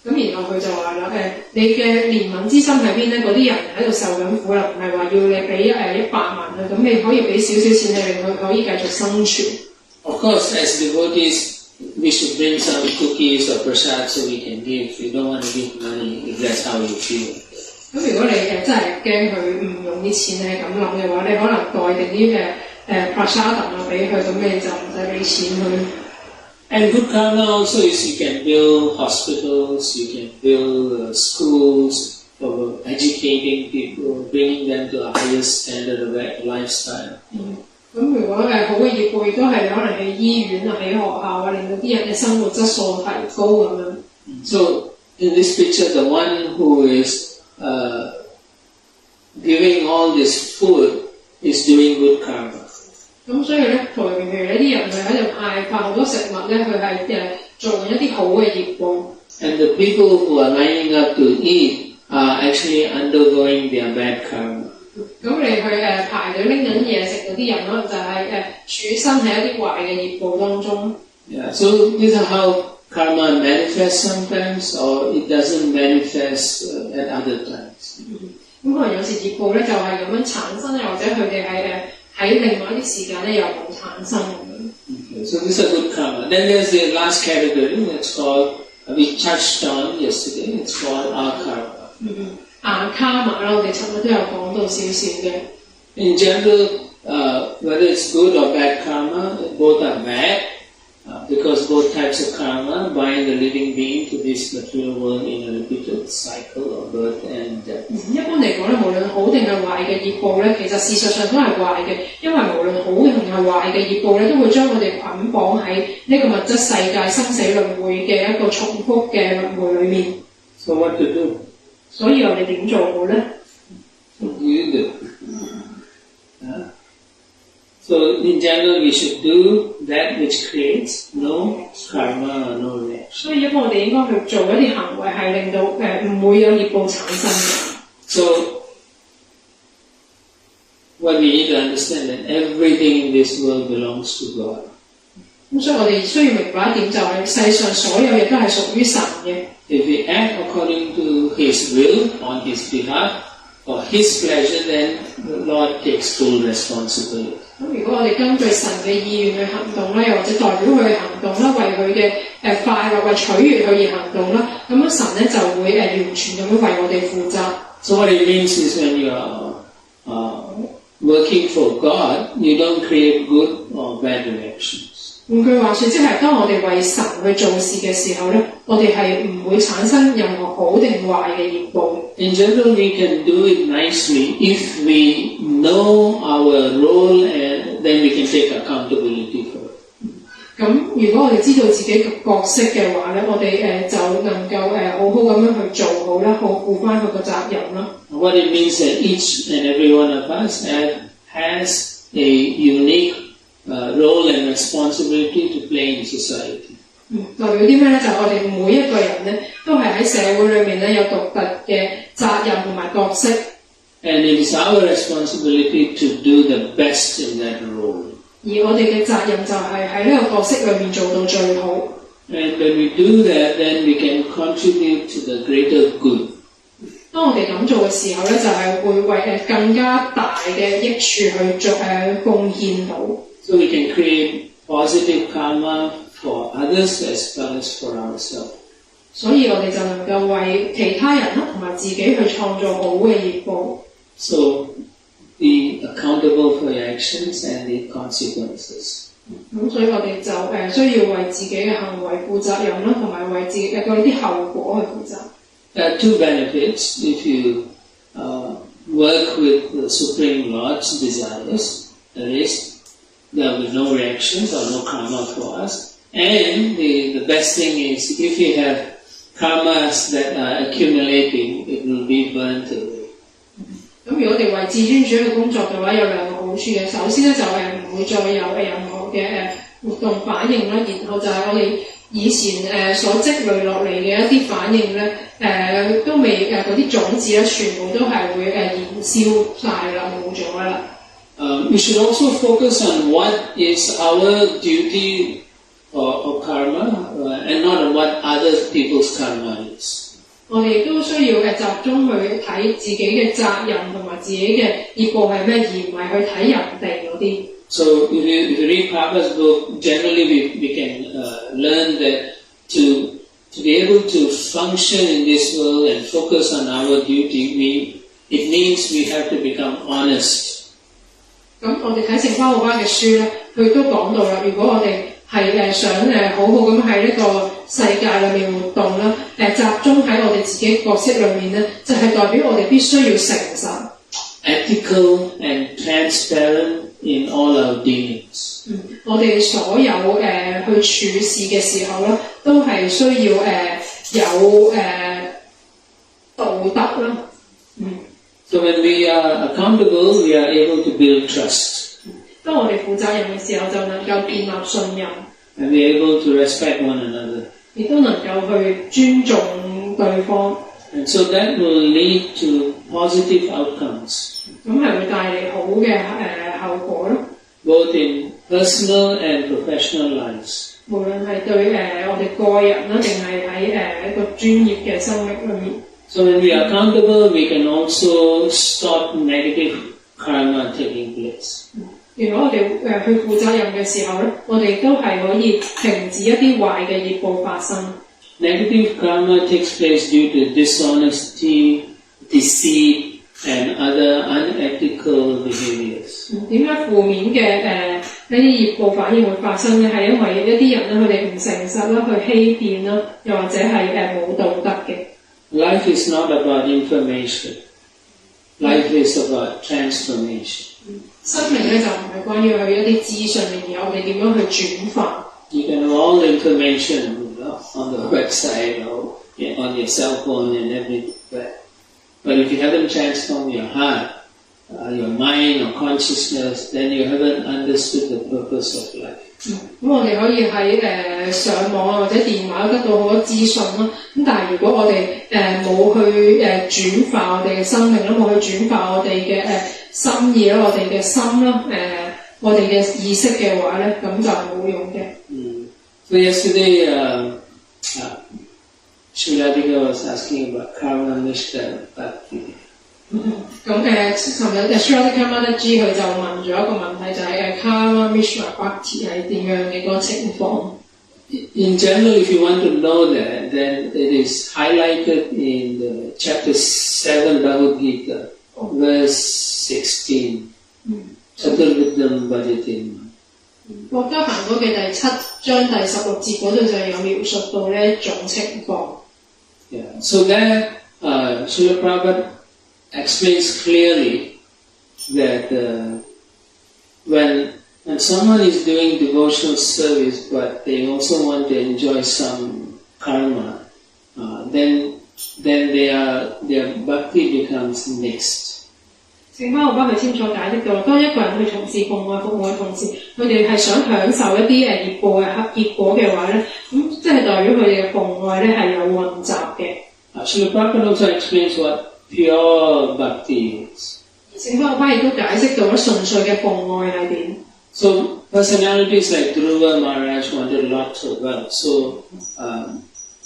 咁然後佢就話啦你嘅憐憫之心喺邊咧？嗰啲人喺度受緊苦啦，唔係話要你俾100萬佢，咁你可以俾少少錢你令佢可以繼續生存。Of course, as devotees, we should bring some cookies or prasad so we can give. You don't want to give money if that's how you feel. 咁如果你真係驚佢唔用啲錢你係咁諗嘅話，你可能代定啲prasad 俾佢，咁你就唔使俾錢佢。And good karma also is you can build hospitals, you can build schools for educating people, bringing them to a higher standard of lifestyle. 咁如果好嘅業報，亦都係可能喺醫院啊、喺學校啊，令到啲人嘅生活質素提高咁樣。So in this picture, the one who is giving all this food is doing good karma. 咁所以咧，圖入面譬如呢啲人佢喺度派好多食物咧，佢係做緊一啲好嘅業報。And the people who are lining up to eat are actually undergoing their bad karma. 咁你去排隊拎緊嘢食嗰啲人，可能就係處身喺一啲壞嘅業報當中。Yeah, so this is how karma manifests sometimes, or it doesn't manifest at other times. 咁可能有時業報咧就係咁樣產生，或者佢哋係喺另外一啲時間咧又冇產生咁樣。Okay, so this is a good karma. Then there's the last category that's called, we touched on yesterday, it's called our karma. 卡瑪啦，我哋尋日都有講到少少嘅。In general, whether it's good or bad karma, both are bad, because both types of karma bind the living being to this material world in a repeated cycle of birth and death. 一般嚟講咧，無論好定係壞嘅業報咧，其實事實上都係壞嘅，因為無論好定係壞嘅業報咧，都會將我哋捆綁喺呢個物質世界生死輪迴嘅一個重複嘅輪迴裏面。So what to do? 所以我哋點做好咧？ What do you do? So in general, we should do that which creates no karma or no reaction. 所以一般我哋應該去做一啲行為係令到唔會有業報產生嘅。So what we need to understand that everything in this world belongs to God. 咁所以我哋需要明白一點就係世上所有嘢都係屬於神嘅。If we act according to His will, on His behalf, for His pleasure, then the Lord takes full responsibility. 咁如果我哋根據神嘅意願去行動咧，又或者代表佢去行動啦，為佢嘅快樂、為取悅佢而行動啦，咁樣神咧就會完全咁樣為我哋負責。So what it means is when you are working for God, you don't create good or bad reactions. 換句話說，即係當我哋為神去做事嘅時候咧，我哋係唔會產生任何好定壞嘅業報。In general, we can do it nicely if we know our role and then we can take accountability for it. 咁如果我哋知道自己嘅角色嘅話咧，我哋就能夠好好咁樣去做好啦，好負翻佢個責任啦。What it means that each and every one of us has a unique role and responsibility to play in society. 代表啲咩咧？就係我哋每一個人咧，都係喺社會裏面咧有獨特嘅責任同埋角色。And it is our responsibility to do the best in that role. 而我哋嘅責任就係喺呢個角色裏面做到最好。And when we do that, then we can contribute to the greater good. 當我哋咁做嘅時候咧，就係會為更加大嘅益處去做貢獻到。So we can create positive karma for others as well as for ourselves. 所以我哋就能夠為其他人啦同埋自己去創造好嘅業報。So be accountable for your actions and the consequences. 咁所以我哋就需要為自己嘅行為負責任啦，同埋為自己嘅嗰啲後果去負責。There are two benefits if you work with the Supreme Lord's desires. That is, there will be no reactions or no karma for us. And the best thing is if you have karmas that are accumulating, it will be burnt away. 咁如果我哋為至尊主嘅工作嘅話，有兩個好處嘅。首先咧就唔會再有任何嘅活動反應啦，然後就係我哋以前所積累落嚟嘅一啲反應咧，都未嗰啲種子咧，全部都係會燃燒晒啦，冇咗啦。We should also focus on what is our duty or karma and not on what other people's karma is. 我哋亦都需要集中去睇自己嘅責任同埋自己嘅業報係咩，而唔係去睇人哋嗰啲。So if you read Prabhupada's book, generally we can learn that to be able to function in this world and focus on our duty, it means we have to become honest. 咁我哋睇聖巴奧巴嘅書咧，佢都講到啦。如果我哋係想好好咁喺呢個世界裏面活動啦，集中喺我哋自己角色裏面咧，就係代表我哋必須要誠實、ethical and transparent in all our dealings. 我哋所有去處事嘅時候咧，都係需要有道德啦。So when we are accountable, we are able to build trust. 當我哋負責任嘅時候，就能夠建立信任， And we are able to respect one another. 亦都能夠去尊重對方。And so that will lead to positive outcomes, 咁係會帶嚟好嘅後果咯。both in personal and professional lives. 無論係對我哋個人啦，定係喺一個專業嘅生命裏面。So when we are accountable, we can also stop negative karma taking place. 如果我哋去負責任嘅時候咧，我哋都係可以停止一啲壞嘅業報發生。Negative karma takes place due to dishonesty, deceit, and other unethical behaviors. 點解負面嘅呢啲業報反而會發生咧？係因為一啲人咧，佢哋唔誠實啦，去欺騙啦，又或者係冇道德嘅。Life is not about information. Life is about transformation. 生命咧就唔係關於去一啲資訊，而我哋點樣去轉化。You can have all the information on the website or on your cell phone and everywhere. But if you haven't transformed your heart, your mind or consciousness, then you haven't understood the purpose of life. 咁我哋可以喺上網或者電話得到好多資訊啦。咁但係如果我哋冇去轉化我哋嘅生命啦，冇去轉化我哋嘅心意啦，我哋嘅心啦，我哋嘅意識嘅話咧，咁就冇用嘅。So yesterday, Sriladika was asking about karma nishta bhakti. 咁尋日Sriladika Mataji 佢就問咗一個問題，就係Karma Mishra Bhakti 係點樣嘅嗰個情況。In general, if you want to know that, then it is highlighted in the chapter 7 Bhagavad Gita, verse 16. Chaturviddham bhajatim. 國家行嗰嘅第7章第16節嗰度就有描述到呢一種情況。Yeah. So there, Srila Prabhupada explains clearly that when someone is doing devotional service, but they also want to enjoy some karma, then their bhakti becomes mixed. 聖巴奧巴佢清楚解釋到，當一個人去從事奉愛服務嘅同時，佢哋係想享受一啲業報嘅結果嘅話咧，咁即係代表佢哋嘅奉愛咧係有混雜嘅。Srila Prabhupada also explains what pure bhakti is. 聖巴奧巴亦都解釋到咧純粹嘅奉愛係點。So personalities like Dhruva Maharaj wanted lots of wealth. So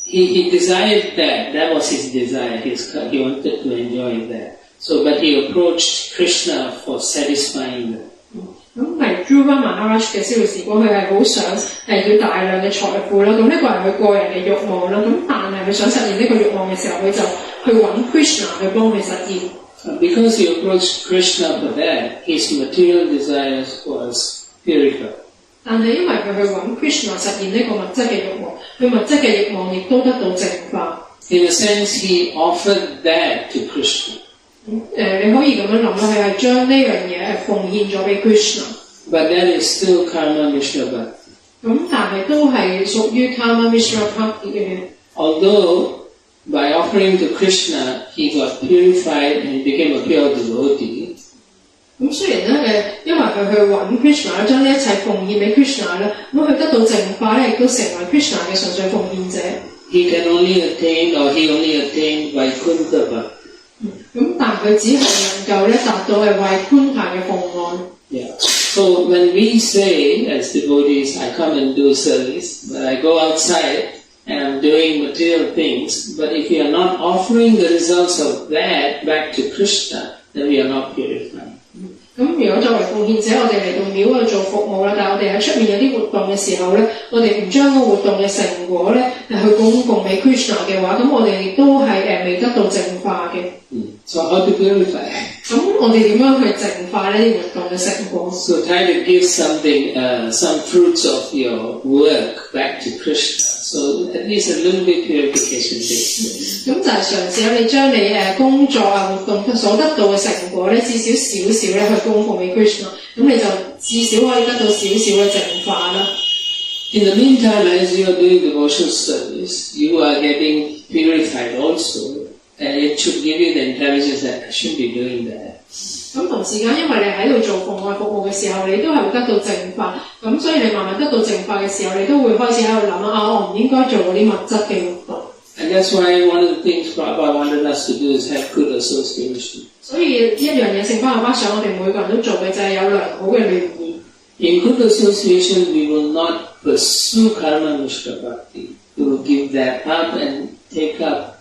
he desired that. That was his desire. He wanted to enjoy that. So, but he approached Krishna for satisfying them. 咁係 Dhruva Maharaj 嘅消息時光，佢係好想要大量嘅財富啦。咁呢個係佢個人嘅慾望啦。咁但係佢想實現呢個慾望嘅時候，佢就去揾 Krishna 去幫佢實現。Because he approached Krishna for that, his material desires was purified. 但係因為佢去揾 Krishna 實現呢個物質嘅慾望，佢物質嘅慾望亦都得到淨化。In a sense, he offered that to Krishna. 你可以咁樣諗啦，佢係將呢樣嘢奉獻咗俾 Krishna。But that is still karma mishra bhakti. 咁但係都係屬於 Karma Mishra Bhakti 嘅。Although by offering to Krishna, he got purified and became a pure devotee. 咁雖然咧因為佢去揾 Krishna 將呢一切奉獻俾 Krishna 咧，咁佢得到淨化咧，亦都成為 Krishna 嘅純粹奉獻者。He only attained Vaikuntha bhakti. 咁但佢只係能夠咧達到係為寬大嘅奉愛。Yeah. So when we say as devotees, I come and do service, but I go outside and I'm doing material things, but if we are not offering the results of that back to Krishna, then we are not purified. 咁如果作為奉獻者，我哋嚟到廟去做服務啦，但係我哋喺出面有啲活動嘅時候咧，我哋唔將個活動嘅成果咧去供奉俾 Krishna 嘅話，咁我哋亦都係未得到淨化嘅。So how to purify? 咁我哋點樣去淨化呢啲活動嘅成果 So try to give something, some fruits of your work back to Krishna. So at least a little bit purification takes place. 咁就係嘗試你將你工作活動所得到嘅成果咧，至少少少咧去供奉俾 Krishna， 咁你就至少可以得到少少嘅淨化啦。In the meantime, as you are doing devotional service, you are getting purified also, and it should give you the intelligence that I should be doing that. 咁同時間，因為你喺度做奉愛服務嘅時候，你都係會得到淨化，咁所以你慢慢得到淨化嘅時候，你都會開始喺度諗我唔應該做嗰啲物質嘅活動。And that's why one of the things Prabhupada wanted us to do is have good association. 所以一樣嘢，聖巴爸想我哋每個人都做嘅就係有良好嘅聯誼。In good association, we will not pursue karma mishra bhakti. We will give that up and take up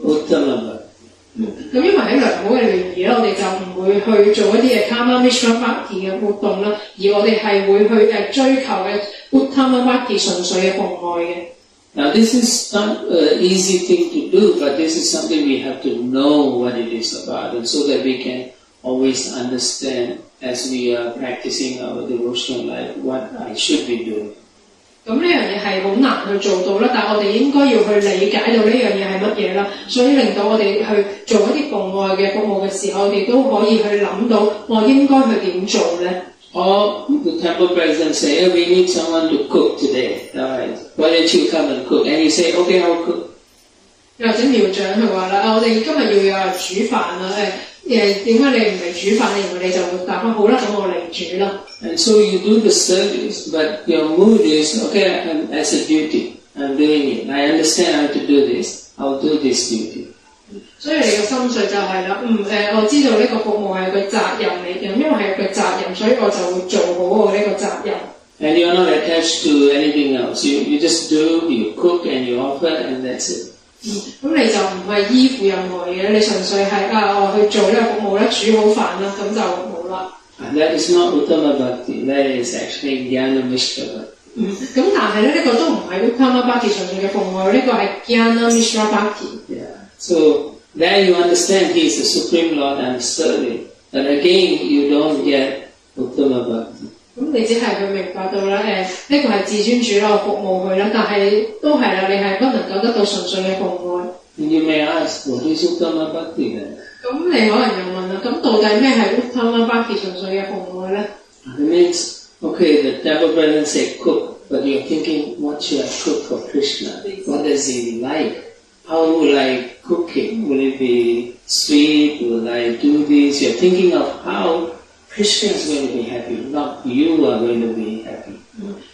uttama bhakti. 咁因為喺良好嘅聯誼咧，我哋就唔會去做一啲嘅 karma mishra bhakti 嘅活動啦，而我哋係會去追求嘅 uttama bhakti 純粹嘅奉愛嘅。Now this is not an easy thing to do, but this is something we have to know what it is about, and so that we can always understand as we are practicing our devotional life what I should be doing. 咁呢樣嘢係好難去做到啦，但係我哋應該要去理解到呢樣嘢係乜嘢啦，所以令到我哋去做一啲奉愛嘅服務嘅時候，我哋都可以去諗到我應該去點做咧。Or the temple president say, we need someone to cook today. Alright, why don't you come and cook? And you say, okay, I'll cook. 又或者廟長佢話啦，我哋今日要有人煮飯啦，點解你唔嚟煮飯？你就會答翻好啦，咁我嚟煮啦。And so you do the service, but your mood is, okay, as a duty, I'm doing it. I understand I have to do this. I'll do this duty. 所以你嘅心緒就係啦，我知道呢個服務係個責任嚟嘅，因為係個責任，所以我就會做好我呢個責任。And you're not attached to anything else. You just do, you cook and you offer, and that's it. 咁你就唔係依附任何嘢，你純粹係我去做呢個服務咧，煮好飯啦，咁就冇啦。That is not Uttama Bhakti. That is actually Jnana Mishra Bhakti. 咁但係咧，呢個都唔係 Uttama Bhakti 純粹嘅服務，呢個係 Jnana Mishra Bhakti。Yeah. So there you understand He is the Supreme Lord I'm serving. But again, you don't get Uttama Bhakti. 咁你只係去明白到啦，呢個係至尊主啦，我服務佢啦，但係都係啦，你係不能夠得到純粹嘅奉愛。And you may ask, what is Uttama Bhakti then? 咁你可能又問啦，咁到底咩係 Uttama Bhakti 純粹嘅奉愛咧？ It means, okay, the temple president say cook, but you're thinking, what should I cook for Krishna? What does he like? How will I cook it? Will it be sweet? Will I do this? You're thinking of how Krishna is going to be happy, not you are going to be happy.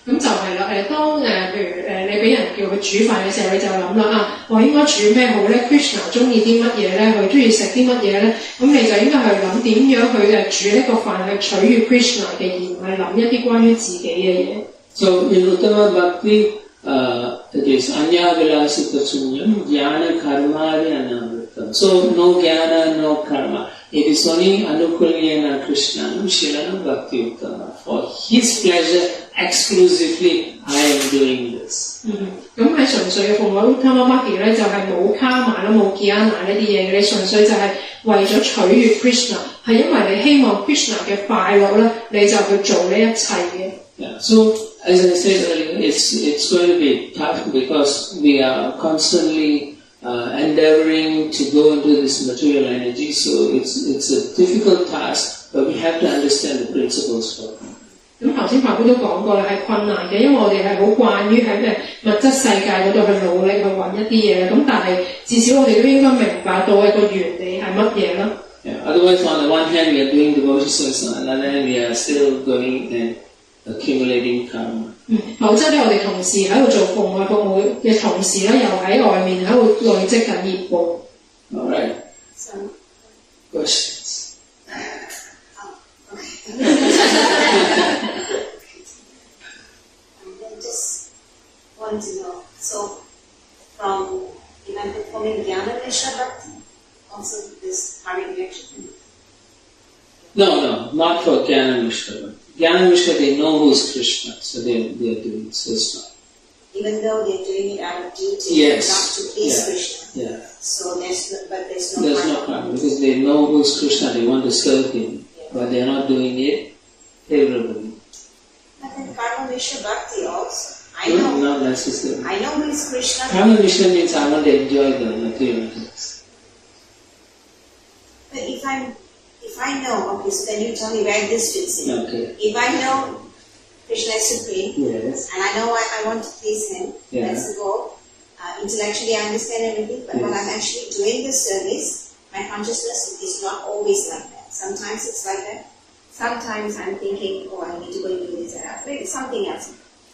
咁就係啦，當譬如你俾人叫佢煮飯嘅時候，你就諗啦我應該煮咩好咧 ？Krishna 中意啲乜嘢咧？佢中意食啲乜嘢咧？咁你就應該去諗點樣去煮呢個飯去取悦 Krishna 嘅，而唔係諗一啲關於自己嘅嘢。So in Uttama Bhakti, it is Anya Vilasita Sunyam, Jnana Karmari Anamritam. So no Jnana, no Karma. It is only Anukulyena Krishnanam Shilanam Bhakti Uttama. For his pleasure, exclusively, I am doing this. 咁喺純粹嘅奉愛 Uttama Bhakti 咧，就係冇卡瑪啦，冇 Jnana 呢啲嘢嘅，你純粹就係為咗取悦 Krishna， 係因為你希望 Krishna 嘅快樂咧，你就去做呢一切嘅。Yeah. So as I said earlier, it's going to be tough because we are constantly endeavoring to go into this material energy. So it's a difficult task, but we have to understand the principles for it. 咁頭先法官都講過啦，係困難嘅，因為我哋係好慣於喺物質世界嗰度去努力去揾一啲嘢，咁但係至少我哋都應該明白到一個原理係乜嘢啦。Yeah. Otherwise, on the one hand, we are doing devotional service, on the other hand, we are still going and accumulating karma. 否則咧，我哋同時喺度做奉愛服務嘅同時咧，又喺外面喺度累積緊業報。All right. Questions? No, not for Jnana Mishra. Jnana Mishra, they know who's Krishna, so they are doing it. So it's not. Even though they're doing it out of duty, Yes. not to please Yeah. Krishna. Yeah. So there's no There's no harm. problem because they know who's Krishna, they want to serve him, but they are not doing it favorably. But then Karma Mishra Bhakti also. I know. Not necessarily. I know who is Krishna. Karma Mishra means I want to enjoy the material things. But if I know, okay, so then you tell me where this fits in. Okay. If I know Krishna is supreme, Yes. and I know I want to please him, Yeah. that's the goal. Intellectually I understand everything, but when Yes. I'm actually doing the service, my consciousness is not always like that. Sometimes it's like that. Sometimes I'm thinking, oh, I need to go and do this and that. But it's something else.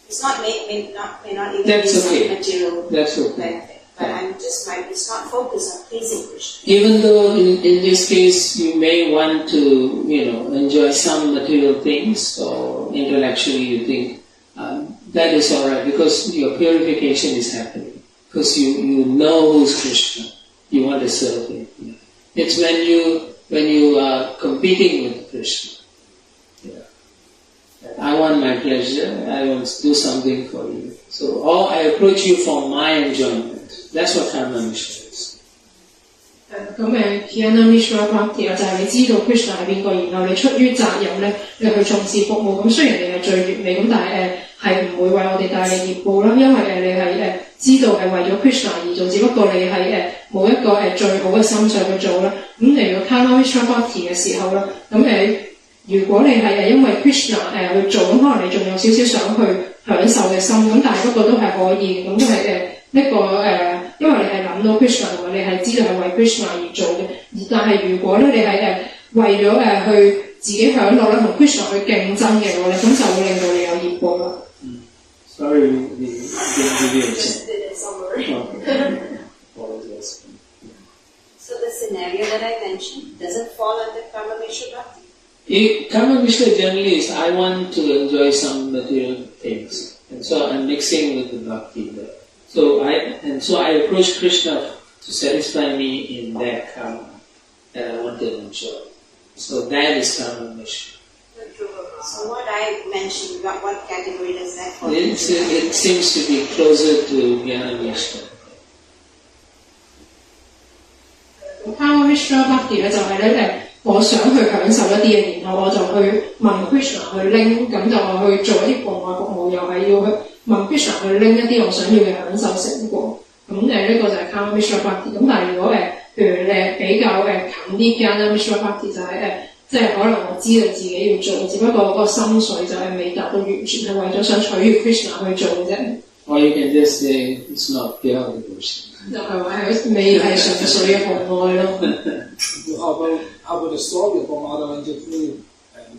It's not may not even That's be some okay. material That's okay. benefit. But it's not focused on pleasing Krishna. Even though in this case you may want to, enjoy some material things or intellectually you think that is alright because your purification is happening. Because you know who's Krishna. You want to serve him. It's when you are competing with Krishna. I want my pleasure, I want to do something for you. So, or I approach you for my enjoyment. That's what Karma Mishra is. 咁Jnana Mishra Bhakti 就係你知道 Krishna 係邊個，然後你出於責任咧，你去從事服務。咁雖然你係最完美，咁但係係唔會為我哋帶嚟業報啦，因為你係知道係為咗 Krishna 而做，只不過你係冇一個最好嘅心想去做啦。咁嚟到 Karma Mishra Bhakti 嘅時候啦，咁如果你係因為 Krishna 去做，咁可能你仲有少少想去享受嘅心，咁但係不過都係可以，咁都係一個因為你係諗到 Krishna 同埋你係知道係為 Krishna 而做嘅，但係如果咧你係為咗去自己享樂咧，同 Krishna 去競爭嘅話咧，咁就會令到你有業報啦。Sorry, we didn't give you a chance. Just did it summary. Okay. Apologize. So the scenario that I mentioned doesn't fall under Karma Mishra Bhakti. Karma Mishra generally is I want to enjoy some material things, and so I'm mixing with the bhakti there. So I approach Krishna to satisfy me in that karma that I want to enjoy. So that is Karma Mishra. So what I mentioned, what category does that fall It seems to be closer to Jnana Mishra. Karma Mishra Bhakti 咧就係咧我想去享受一啲嘢，然後我就去問 Krishna 去拎，咁就去做一啲國外服務，又係要去問 Krishna 去拎一啲我想要嘅享受成果。咁呢個就係 Karma Mishra Bhakti。咁但係如果譬如你比較近啲 Jnana Mishra Bhakti 就係即係可能我知道自己要做，只不過個心水就係未達到完全係為咗想取悅 Krishna 去做嘅啫。Or you can just say it's not pure devotion. 就係話係未係純粹嘅服愛咯。How about the story of Madhavendra Puri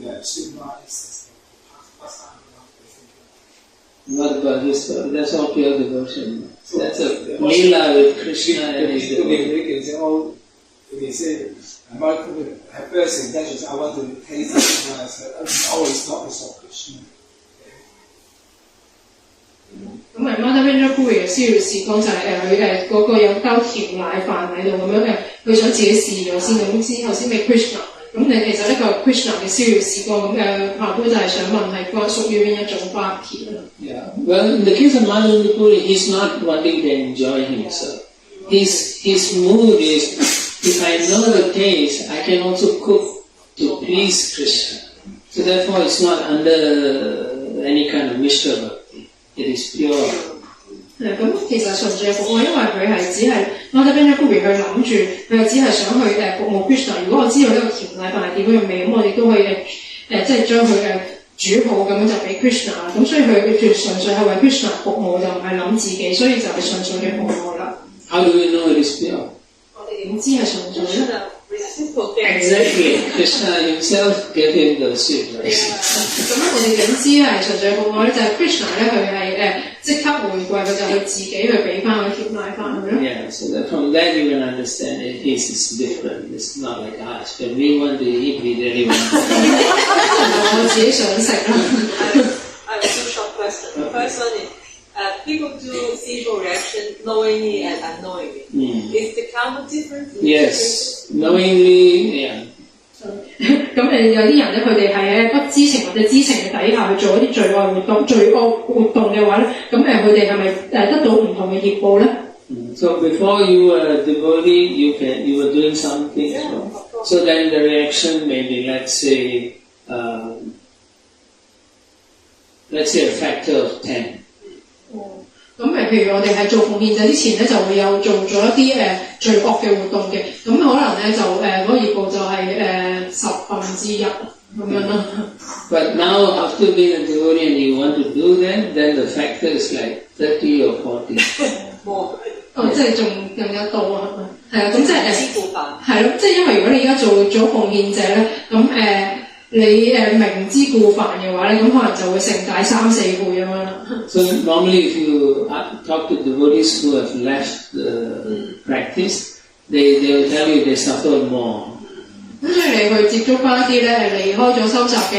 and Srimad? What about his story? That's all pure devotion. That's a Leela with Krishna and his devotion. They say, I have first intentions, I want to taste Krishna. I said, always not of Krishna. 咁Madhavendra Puri 嘅逍遙時光就係佢嗰個有兜甜奶飯喺度咁樣佢想自己試咗先，咁之後先俾 Krishna。咁你其實呢個 Krishna 嘅逍遙時光咁Prabhu就係想問係屬於邊一種 bhakti 啊 Yeah. Well, in the case of Madhavendra Puri, he's not wanting to enjoy himself. His mood is, if I know the taste, I can also cook to please Krishna. So therefore, it's not under any kind of Mishra Bhakti. It is pure. 咁其實純粹服務，因為佢係只係 Madhavendra Puri 去諗住，佢係只係想去服務 Krishna。如果我知道呢個甜奶飯係點樣嘅味，咁我哋都可以即係將佢煮好咁樣就俾 Krishna。咁所以佢純粹係為 Krishna 服務，就唔係諗自己，所以就係純粹嘅服務啦。How do we know it is pure? 我哋點知係純粹咧？ Exactly. Krishna himself gave him the sweet rice. 咁我哋點知係純粹服務咧？就係 Krishna 咧，佢係即刻回饋，佢就去自己去俾翻個甜奶飯佢咯。Yeah, so that from that you can understand that his is different. It's not like us. When we want to eat, we really want to eat. 我自己想食啦。I have two short questions. The first one is, people do sinful reaction knowingly and unknowingly. Is the karma different? Yes, knowingly, yeah. 咁有啲人咧，佢哋係喺不知情或者知情嘅底下去做一啲罪惡活動嘅話咧，咁佢哋係咪得到唔同嘅業報咧？ So before you were a devotee, you were doing something. So then the reaction may be, let's say a factor of 10. 咁譬如我哋係做奉獻者之前咧，就會有做咗一啲罪惡嘅活動嘅，咁可能咧就嗰個業報就係1/10咁樣啦。But now after being a devotee and you want to do that, then the factor is like 30 or 40. 即係仲更加多啊，係啊，咁即係知故犯。係咯，即係因為如果你而家做咗奉獻者咧，咁你明知故犯嘅話咧，咁可能就會成大3-4倍咁樣啦。So normally if you talk to devotees who have left the practice, they will tell you they suffer more. 咁所以你去接觸翻一啲咧離開咗修習嘅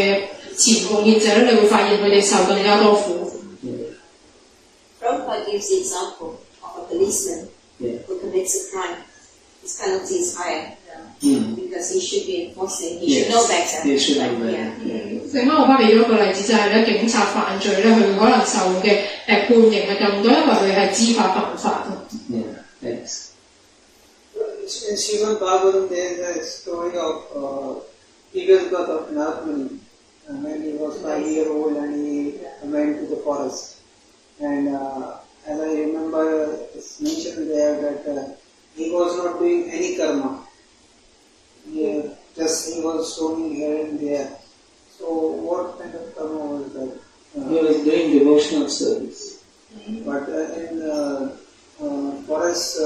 前奉獻者咧，你會發現佢哋受更加多苦。Prabhupada gives the example of a policeman who commits a crime. His penalty is higher because he should be enforcing. He should know better. He should know better. Yeah. 聖媽我巴俾咗一個例子，就係咧警察犯罪咧，佢可能受嘅判刑係更多，因為佢係知法犯法。Yeah, thanks. In Srimad Bhagavatam, there is a story of previous birth of Narad-Muni. When he was 5 years old and he went to the forest. And as I remember, it's mentioned there that he was not doing any karma. He was roaming here and there. So what kind of karma was that? He was doing devotional service. But in forest,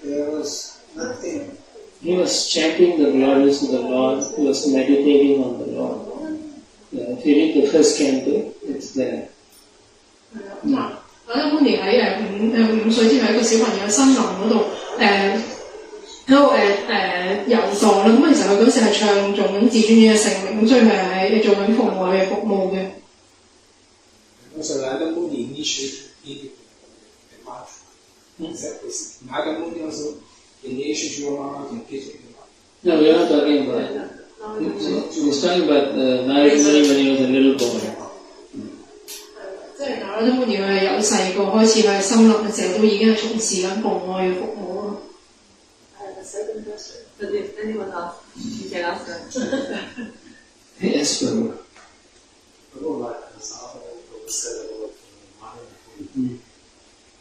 there was nothing. He was chanting the glories of the Lord. He was meditating on the Lord. Yeah, if you read the first canto, it's there. 我一般年喺5歲之後，一個小朋友喺森林嗰度喺度遊蕩啦。咁其實佢嗰時係唱頌緊至尊者嘅聖名，咁所以佢係喺做緊服務嘅服務嘅。Narada-Muni initiated the mantra. Narada-Muni also initiated your mantra and teaching the mantra. No, we are not talking about that. He's talking about Narada-Muni when he was a little boy. 即係拿拉德滿佢係由細個開始喺森林嘅時候都已經係從事緊奉愛嘅服務咯。But if anyone else, you can ask them. Yes, Prabhu.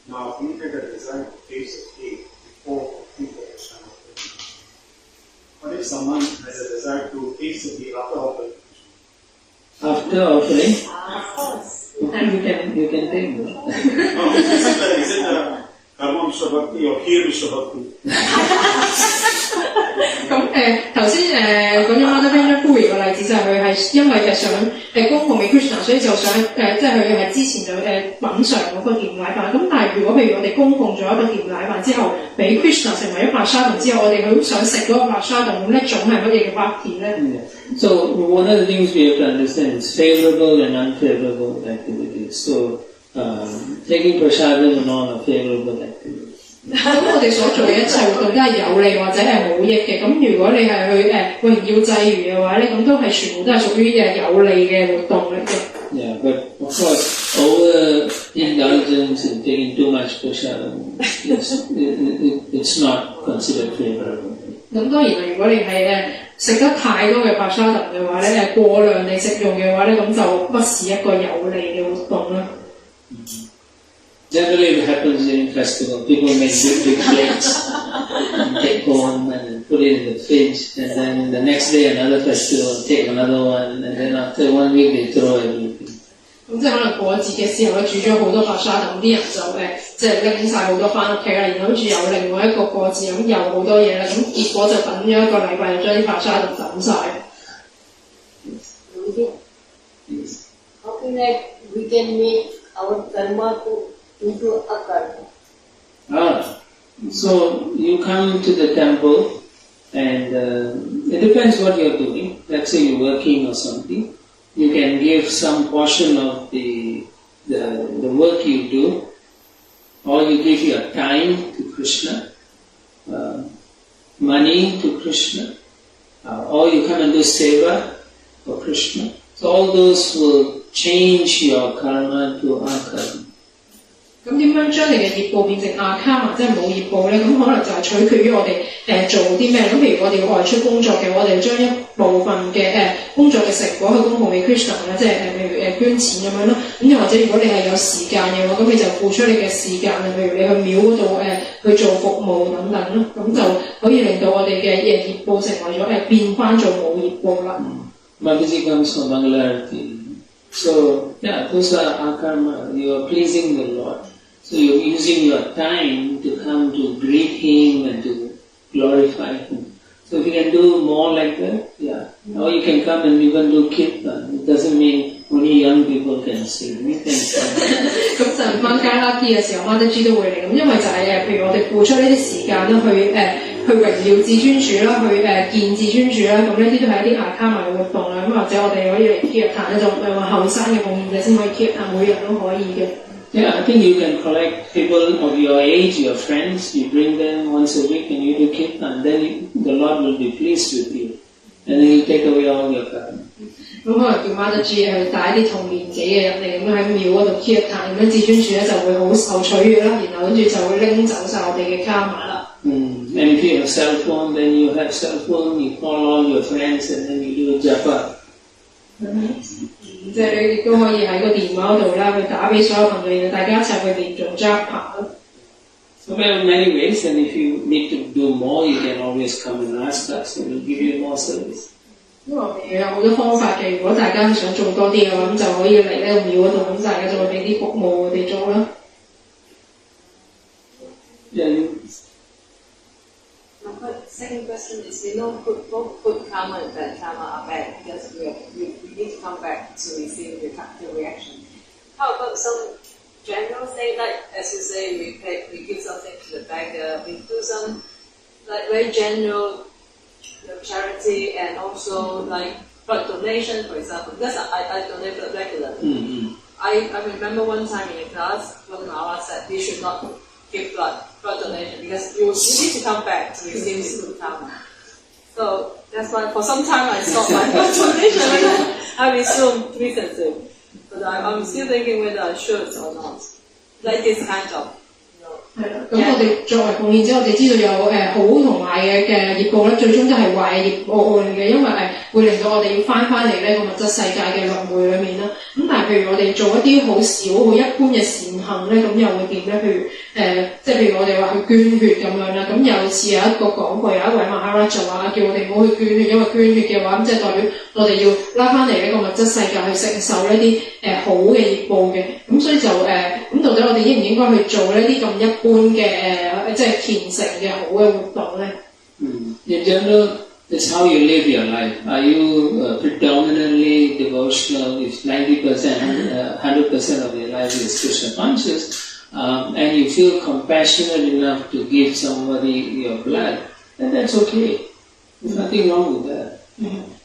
Now, if you take a desire to taste of cake before people are what if someone has a desire to taste the cake after offering? After offering, Of course. you can take that. No, is it a Karma Vishwa Bhakti or Kheer Vishwa Bhakti? 咁頭先講咗 Mother Brahma Puri 個例子就係佢係因為想供奉俾 Krishna， 所以就想即係佢係之前就品嚐嗰個甜奶飯。咁但係如果譬如我哋供奉咗一個甜奶飯之後，俾 Krishna 成為咗 Prashadam 之後，我哋好想食嗰個 Prashadam， 咁呢種係乜嘢嘅 Bhakti 咧？ So one of the things we have to understand is favorable and unfavorable activities. So taking prasadam and all are favorable activities. 咁我哋所做嘅一切活動都係有利或者係冇益嘅。咁如果你係去榮耀祭魚嘅話咧，咁都係全部都係屬於有利嘅活動嚟嘅。Yeah, but of course, overindulgence in taking too much prasadam, it's not considered favorable. 咁當然啦，如果你係食得太多嘅 Prashadam 嘅話咧，過量地食用嘅話咧，咁就不是一個有利嘅活動啦。Generally, it happens during festival. People make big plates and take home and put it in the fridge, and then the next day another festival, take another one, and then after 1 week they throw everything. 咁即係可能過節嘅時候咧，煮咗好多Prashadam，啲人就即係拎晒好多翻屋企啦，然後好似有另外一個過節咁又好多嘢啦，咁結果就等咗一個禮拜就將啲Prashadam抌晒。How can we can make our karma into a karma? So you come to the temple and it depends what you're doing. Let's say you're working or something. You can give some portion of the work you do, or you give your time to Krishna, money to Krishna, or you come and do seva for Krishna. So all those will change your karma to akarma. 咁點樣將你嘅業報變成阿卡瑪，即係冇業報咧？咁可能就係取決於我哋做啲咩。咁譬如我哋外出工作嘅，我哋將一部分嘅工作嘅成果去供奉俾 Krishna 啦，即係譬如捐錢咁樣咯。咁又或者如果你係有時間嘅話，咁你就付出你嘅時間，譬如你去廟嗰度去做服務等等咯，咁就可以令到我哋嘅業報成為咗變翻做冇業報啦。Bhakti comes from Mangalarati. So yeah, those are akarma. You are pleasing the Lord. So you're using your time to come to greet Him and to glorify Him. So if you can do more like that, yeah. Or you can come and even do kirtan. It doesn't mean only young people can sing. We can sing. 咁就翻加拉 P 嘅時候，Mother G 都會嚟咁，因為就係譬如我哋付出呢啲時間啦，去榮耀至尊主啦，去見至尊主啦，咁呢啲都係一啲阿卡瑪嘅活動啦。咁或者我哋可以嚟 kirtan 咧，就唔係話後生嘅奉獻者先可以 kirtan，每日都可以嘅。Yeah, I think you can collect people of your age, your friends, you bring them once a week and you do kirtan, then the Lord will be pleased with you. And then He'll take away all your karma. 咁可能叫 Mother G 去帶啲同年紀嘅入嚟，咁喺廟嗰度 kirtan，咁樣至尊主咧就會好受取悅啦，然後跟住就會拎走晒我哋嘅卡瑪啦。And if you have cell phone, then you have cell phone, you call all your friends and then you do japa. 即係你亦都可以喺個電話嗰度啦，去打俾所有朋友，大家一齊去練做 japa 咯。So there are many ways, and if you need to do more, you can always come and ask us, and we'll give you more service. 因為我哋有好多方法嘅，如果大家想做多啲嘅話，咁就可以嚟呢個廟嗰度，咁大家就會俾啲服務我哋做啦。My second question is, we know both good karma and bad karma are bad because we need to come back to receive the reaction. How about some general thing, like as you say, we give something to the beggar, we do some like very general charity and also like blood donation, for example. Because I donate blood regularly. Mm-hmm. I remember one time in a class, one Mama said we should not give blood donation because you need to come back to receive good karma. So that's why for some time I stopped my blood donation and I resumed recently. But I'm still thinking whether I should or not. Like this kind of. 係啦，咁我哋作為奉獻者，我哋知道有好同壞嘅業報咧，最終都係壞嘅業報嚟嘅，因為會令到我哋要翻嚟呢個物質世界嘅輪迴裏面啦。咁但係譬如我哋做一啲好少好一般嘅善行咧，咁又會點咧？譬如即係譬如我哋話去捐血咁樣啦，咁有次有一個講過，有一位Maharaj就話叫我哋唔好去捐血，因為捐血嘅話，咁即係代表我哋要拉翻嚟呢個物質世界去承受呢啲好嘅業報嘅。咁所以就咁到底我哋應唔應該去做呢啲咁一般嘅即係虔誠嘅好嘅活動咧？In general, it's how you live your life. Are you predominantly devotional? If 90%, 100% of your life is Krishna conscious, and you feel compassionate enough to give somebody your blood, then that's okay. There's nothing wrong with that.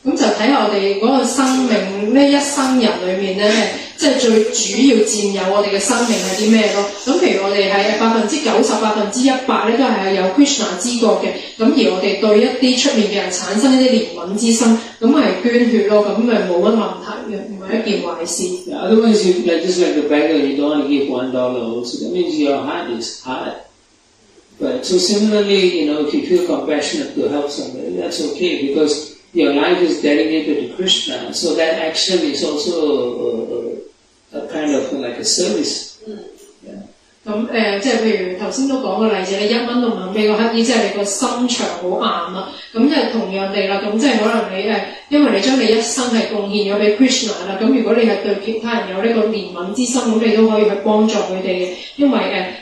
咁就睇下我哋嗰個生命呢一生人裏面咧，即係最主要佔有我哋嘅生命係啲咩咯？咁譬如我哋係90%、100%咧都係有 Krishna 知覺嘅，咁而我哋對一啲出面嘅人產生一啲憐憫之心，咁係捐血咯，咁咪冇乜問題嘅，唔係一件壞事。Yeah, otherwise, you just like the beggar, you don't want to give $1 also. That means your heart is hard. But so similarly, if you feel compassionate to help somebody, that's okay because your life is dedicated to Krishna, so that action is also a kind of like a service. 咁即係譬如頭先都講個例子，你1蚊都唔肯俾個乞兒，即係你個心腸好硬啦。咁即係同樣地啦，咁即係可能你因為你將你一生係貢獻咗俾 Krishna 啦，咁如果你係對其他人有呢個憐憫之心，咁你都可以去幫助佢哋嘅。因為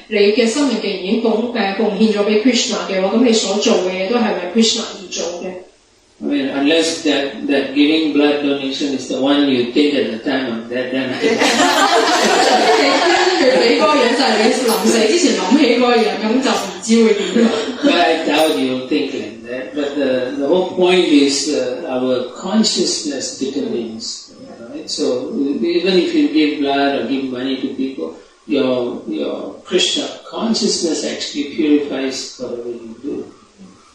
你嘅生命既然已經貢獻咗俾 Krishna 嘅話，咁你所做嘅嘢都係為 Krishna 而做嘅。I mean, unless that giving blood donation is the one you think at the time of death, then 你嗰個人就係你臨死之前諗起嗰個人，咁就唔知會點。But I doubt you'll think like that. But the whole point is our consciousness determines. Right? So even if you give blood or give money to people, your Krishna consciousness actually purifies whatever you do.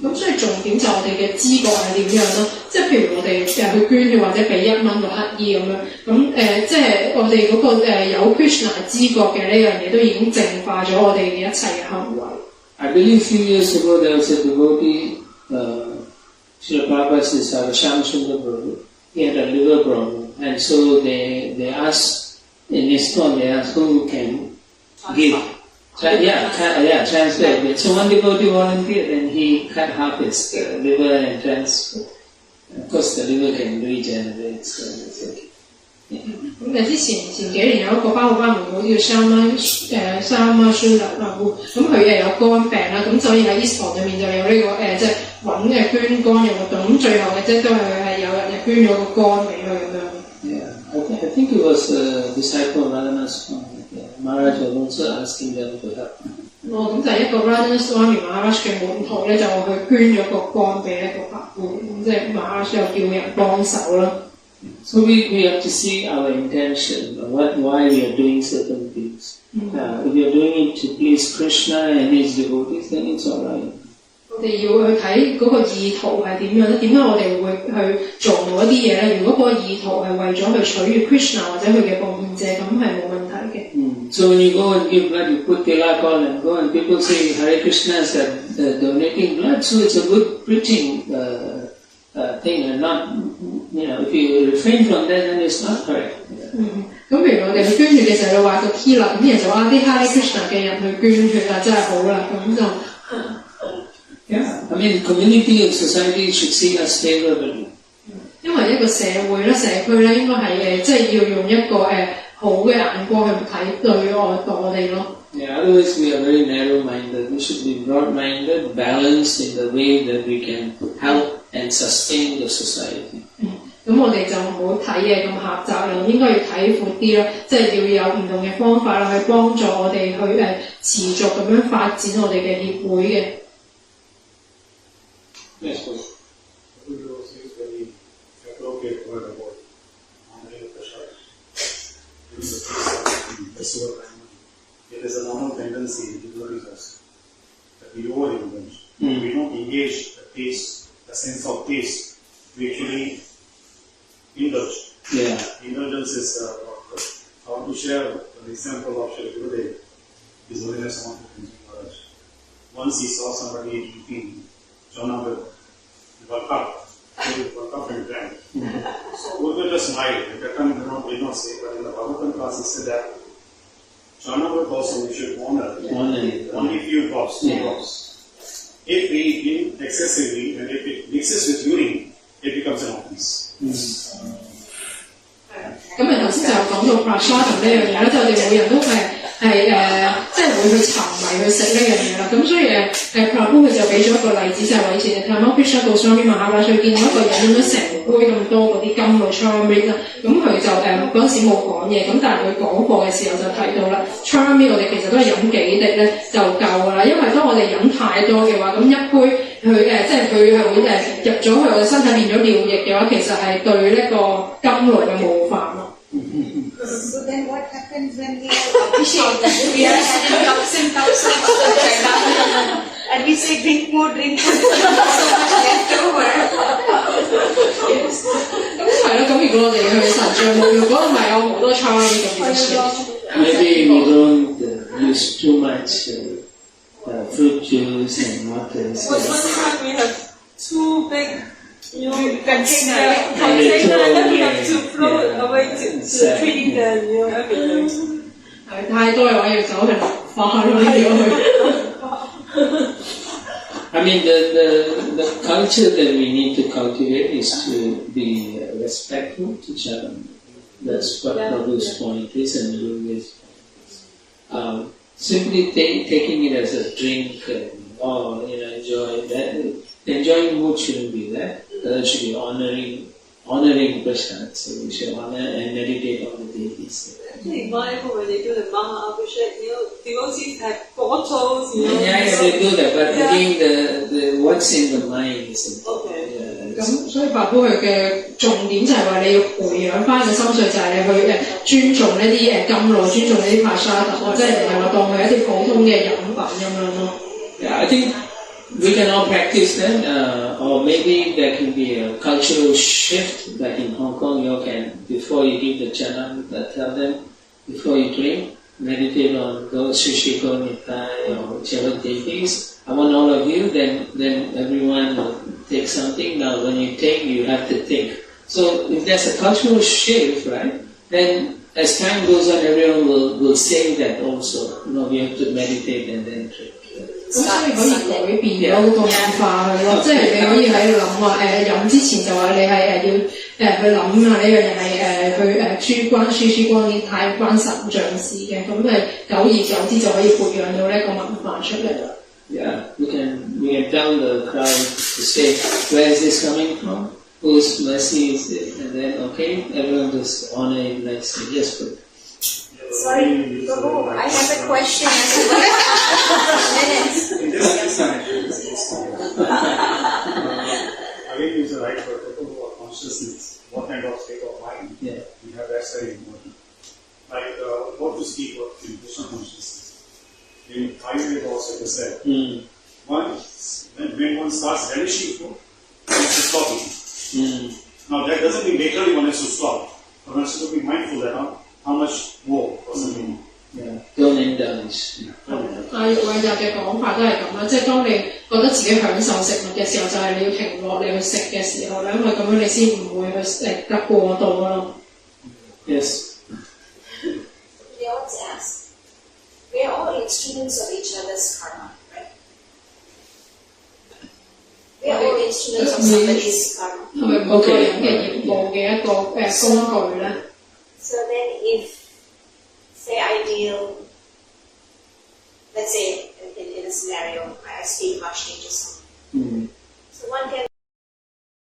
咁所以重點就係我哋嘅知覺係點樣咯，即係譬如我哋去捐血或者俾1蚊個乞兒咁樣，咁即係我哋嗰個有 Krishna 知覺嘅呢樣嘢都已經淨化咗我哋嘅一切嘅行為。I believe few years ago there was a devotee, Srila Prabhupada says, Shamsundar Prabhu, he had a liver problem, and so they asked, in ISKCON they asked who can give. Transplant. So one devotee volunteered and he cut half his liver and transferred. Of course the liver can regenerate, so it's okay. 咁之前幾年有一個巴門會叫三媽孫流啦，咁佢有肝病啦，咁所以喺 ISKCON 裏面就有呢個即係揾捐肝嘅活動，咁最後嘅即係都係有人捐咗個肝俾佢咁樣。Yeah, I think it was a disciple of Radhanath Swami. Maharaj was also asking them to help. 咁就係一個 Radhanath Swami Maharaj 嘅門徒咧，就去捐咗個肝俾一個法官，即係 Maharaj 又叫人幫手啦。So we have to see our intention, why we are doing certain things. If we are doing it to please Krishna and his devotees, then it's all right. 我哋要去睇嗰個意圖係點樣咧？點解我哋會去做某一啲嘢咧？如果嗰個意圖係為咗去取悅 Krishna 或者佢嘅奉獻者，咁係冇問題嘅。So when you go and give blood, you put tilak on and go, and people say Hare Krishna is donating blood, so it's a good preaching thing, and not, if you refrain from that, then it's not correct. 咁譬如我哋去捐血嘅時候，你話個 tilak， 啲人就話啲 Hare Krishna 嘅人去捐血啊，真係好啦，咁就。Yeah, I mean, community and society should see us favorably. 因為一個社會咧、社區咧，應該係即係要用一個好嘅眼光去睇對我哋咯。Yeah, otherwise we are very narrow-minded. We should be broad-minded, balanced in the way that we can help and sustain the society. 咁我哋就唔好睇嘢咁狹窄啦，應該要睇闊啲啦，即係要有唔同嘅方法啦，去幫助我哋去持續咁樣發展我哋嘅協會嘅。Yes, we will use very appropriate word about honoring Krishna. During the festival time, there is a normal tendency in devotees that we over-indulge. We don't engage the taste, the sense of taste. We actually indulge. Yeah. Indulgence is I want to share an example of Shri Gurudev, His Holiness Samananda Maharaj. Once he saw somebody eating Chana with work up and drank. So Gurudev just smiled. At that time did not say, but in the Bhagavatam class he said that Chana with also we should honor only few drops, 2 drops. If we eat excessively and if it mixes with urine, it becomes an offense. 咁頭先就講到 prasada 呢樣嘢咧，就我哋每人都即係會去沉迷去食呢樣嘢啦。咁所以Prabhu 佢就俾咗一個例子，就係話以前Tamal Krishna Goswami Maharaj見到一個人飲咗成杯咁多嗰啲甘露 Charamrit 啦，咁佢就嗰陣時冇講嘢，咁但係佢講課嘅時候就提到啦 Charamrit 我哋其實都係飲幾滴咧就夠㗎啦，因為當我哋飲太多嘅話，咁一杯即係佢係會入咗去我哋身體變咗尿液嘅話，其實係對呢個甘露嘅冒犯咯。So then what happens when we appreciate that we are having cups and cups of China and we say drink more, so much left over. 咁係咯，咁如果我哋去神像冇用嗰個咪有好多 charm 咁樣。Maybe we don't use too much fruit juice and waters. One time we have 2 big container And they throw and then we away. have to throw it away to treat them, everything. 係太多嘅話要走去立化咯，要去。I mean, the culture that we need to cultivate is to be respectful to each other. That's what Prabhu's point is, and Guru's point is. Simply taking it as a drink and enjoy that. Enjoying mood shouldn't be that. It should be honoring Krishna. So we should honor and meditate on the deities. In Mayapur, when they do the Maha Abhishek, devotees have bottles, Yeah, they do that, but again, the what's in the mind is important. Okay. Yeah, 咁所以白夫佢嘅重點就係話你要培養翻個心髓，就係你去尊重呢啲甘露，尊重呢啲 prasada，即係唔係話當佢一啲普通嘅飲品咁樣咯。Yeah, I think we can all practice that, or maybe there can be a cultural shift. Like in Hong Kong, you can, before you give the chana, tell them, before you drink, meditate on those Shishiko, Nitai, or whichever deities. I want all of you, then everyone will take something. Now when you take, you have to think. So if there's a cultural shift, right, then as time goes on, everyone will say that also. We have to meditate and then drink. 咁所以可以改變咗嗰個文化去咯，即係你可以喺度諗話飲之前就話你係要去諗啊呢樣嘢係關年太關神像事嘅，咁久而久之就可以培養到呢一個文化出嚟啦。Yeah, we can tell the crowd to say, where is this coming from? Whose mercy is it? And then, okay, everyone just honor him nicely. Yes, but Sorry, Prabhu, I have a question as well. Minutes. In this case, again, use the right word for consciousness. What kind of state of mind yeah. we have, that's very important. Like what to speak of in Krishna consciousness. In Ayurveda also it is said, when one starts relishing food, one has to stop eating. Now that doesn't mean literally one has to stop, but one has to be mindful that how much more person can eat. Yeah. Don't indulge. 阿育偉澤嘅講法都係咁啦，即係當你覺得自己享受食物嘅時候，就係你要停落你去食嘅時候咧，因為咁樣你先唔會去食得過度咯。Yes. They always ask, we are all instruments of each other's karma, right? We are all instruments of somebody's karma. 係咪每個人嘅業報嘅一個工具咧？ So then if, say I deal, let's say in a scenario, I speak much to someone. So one can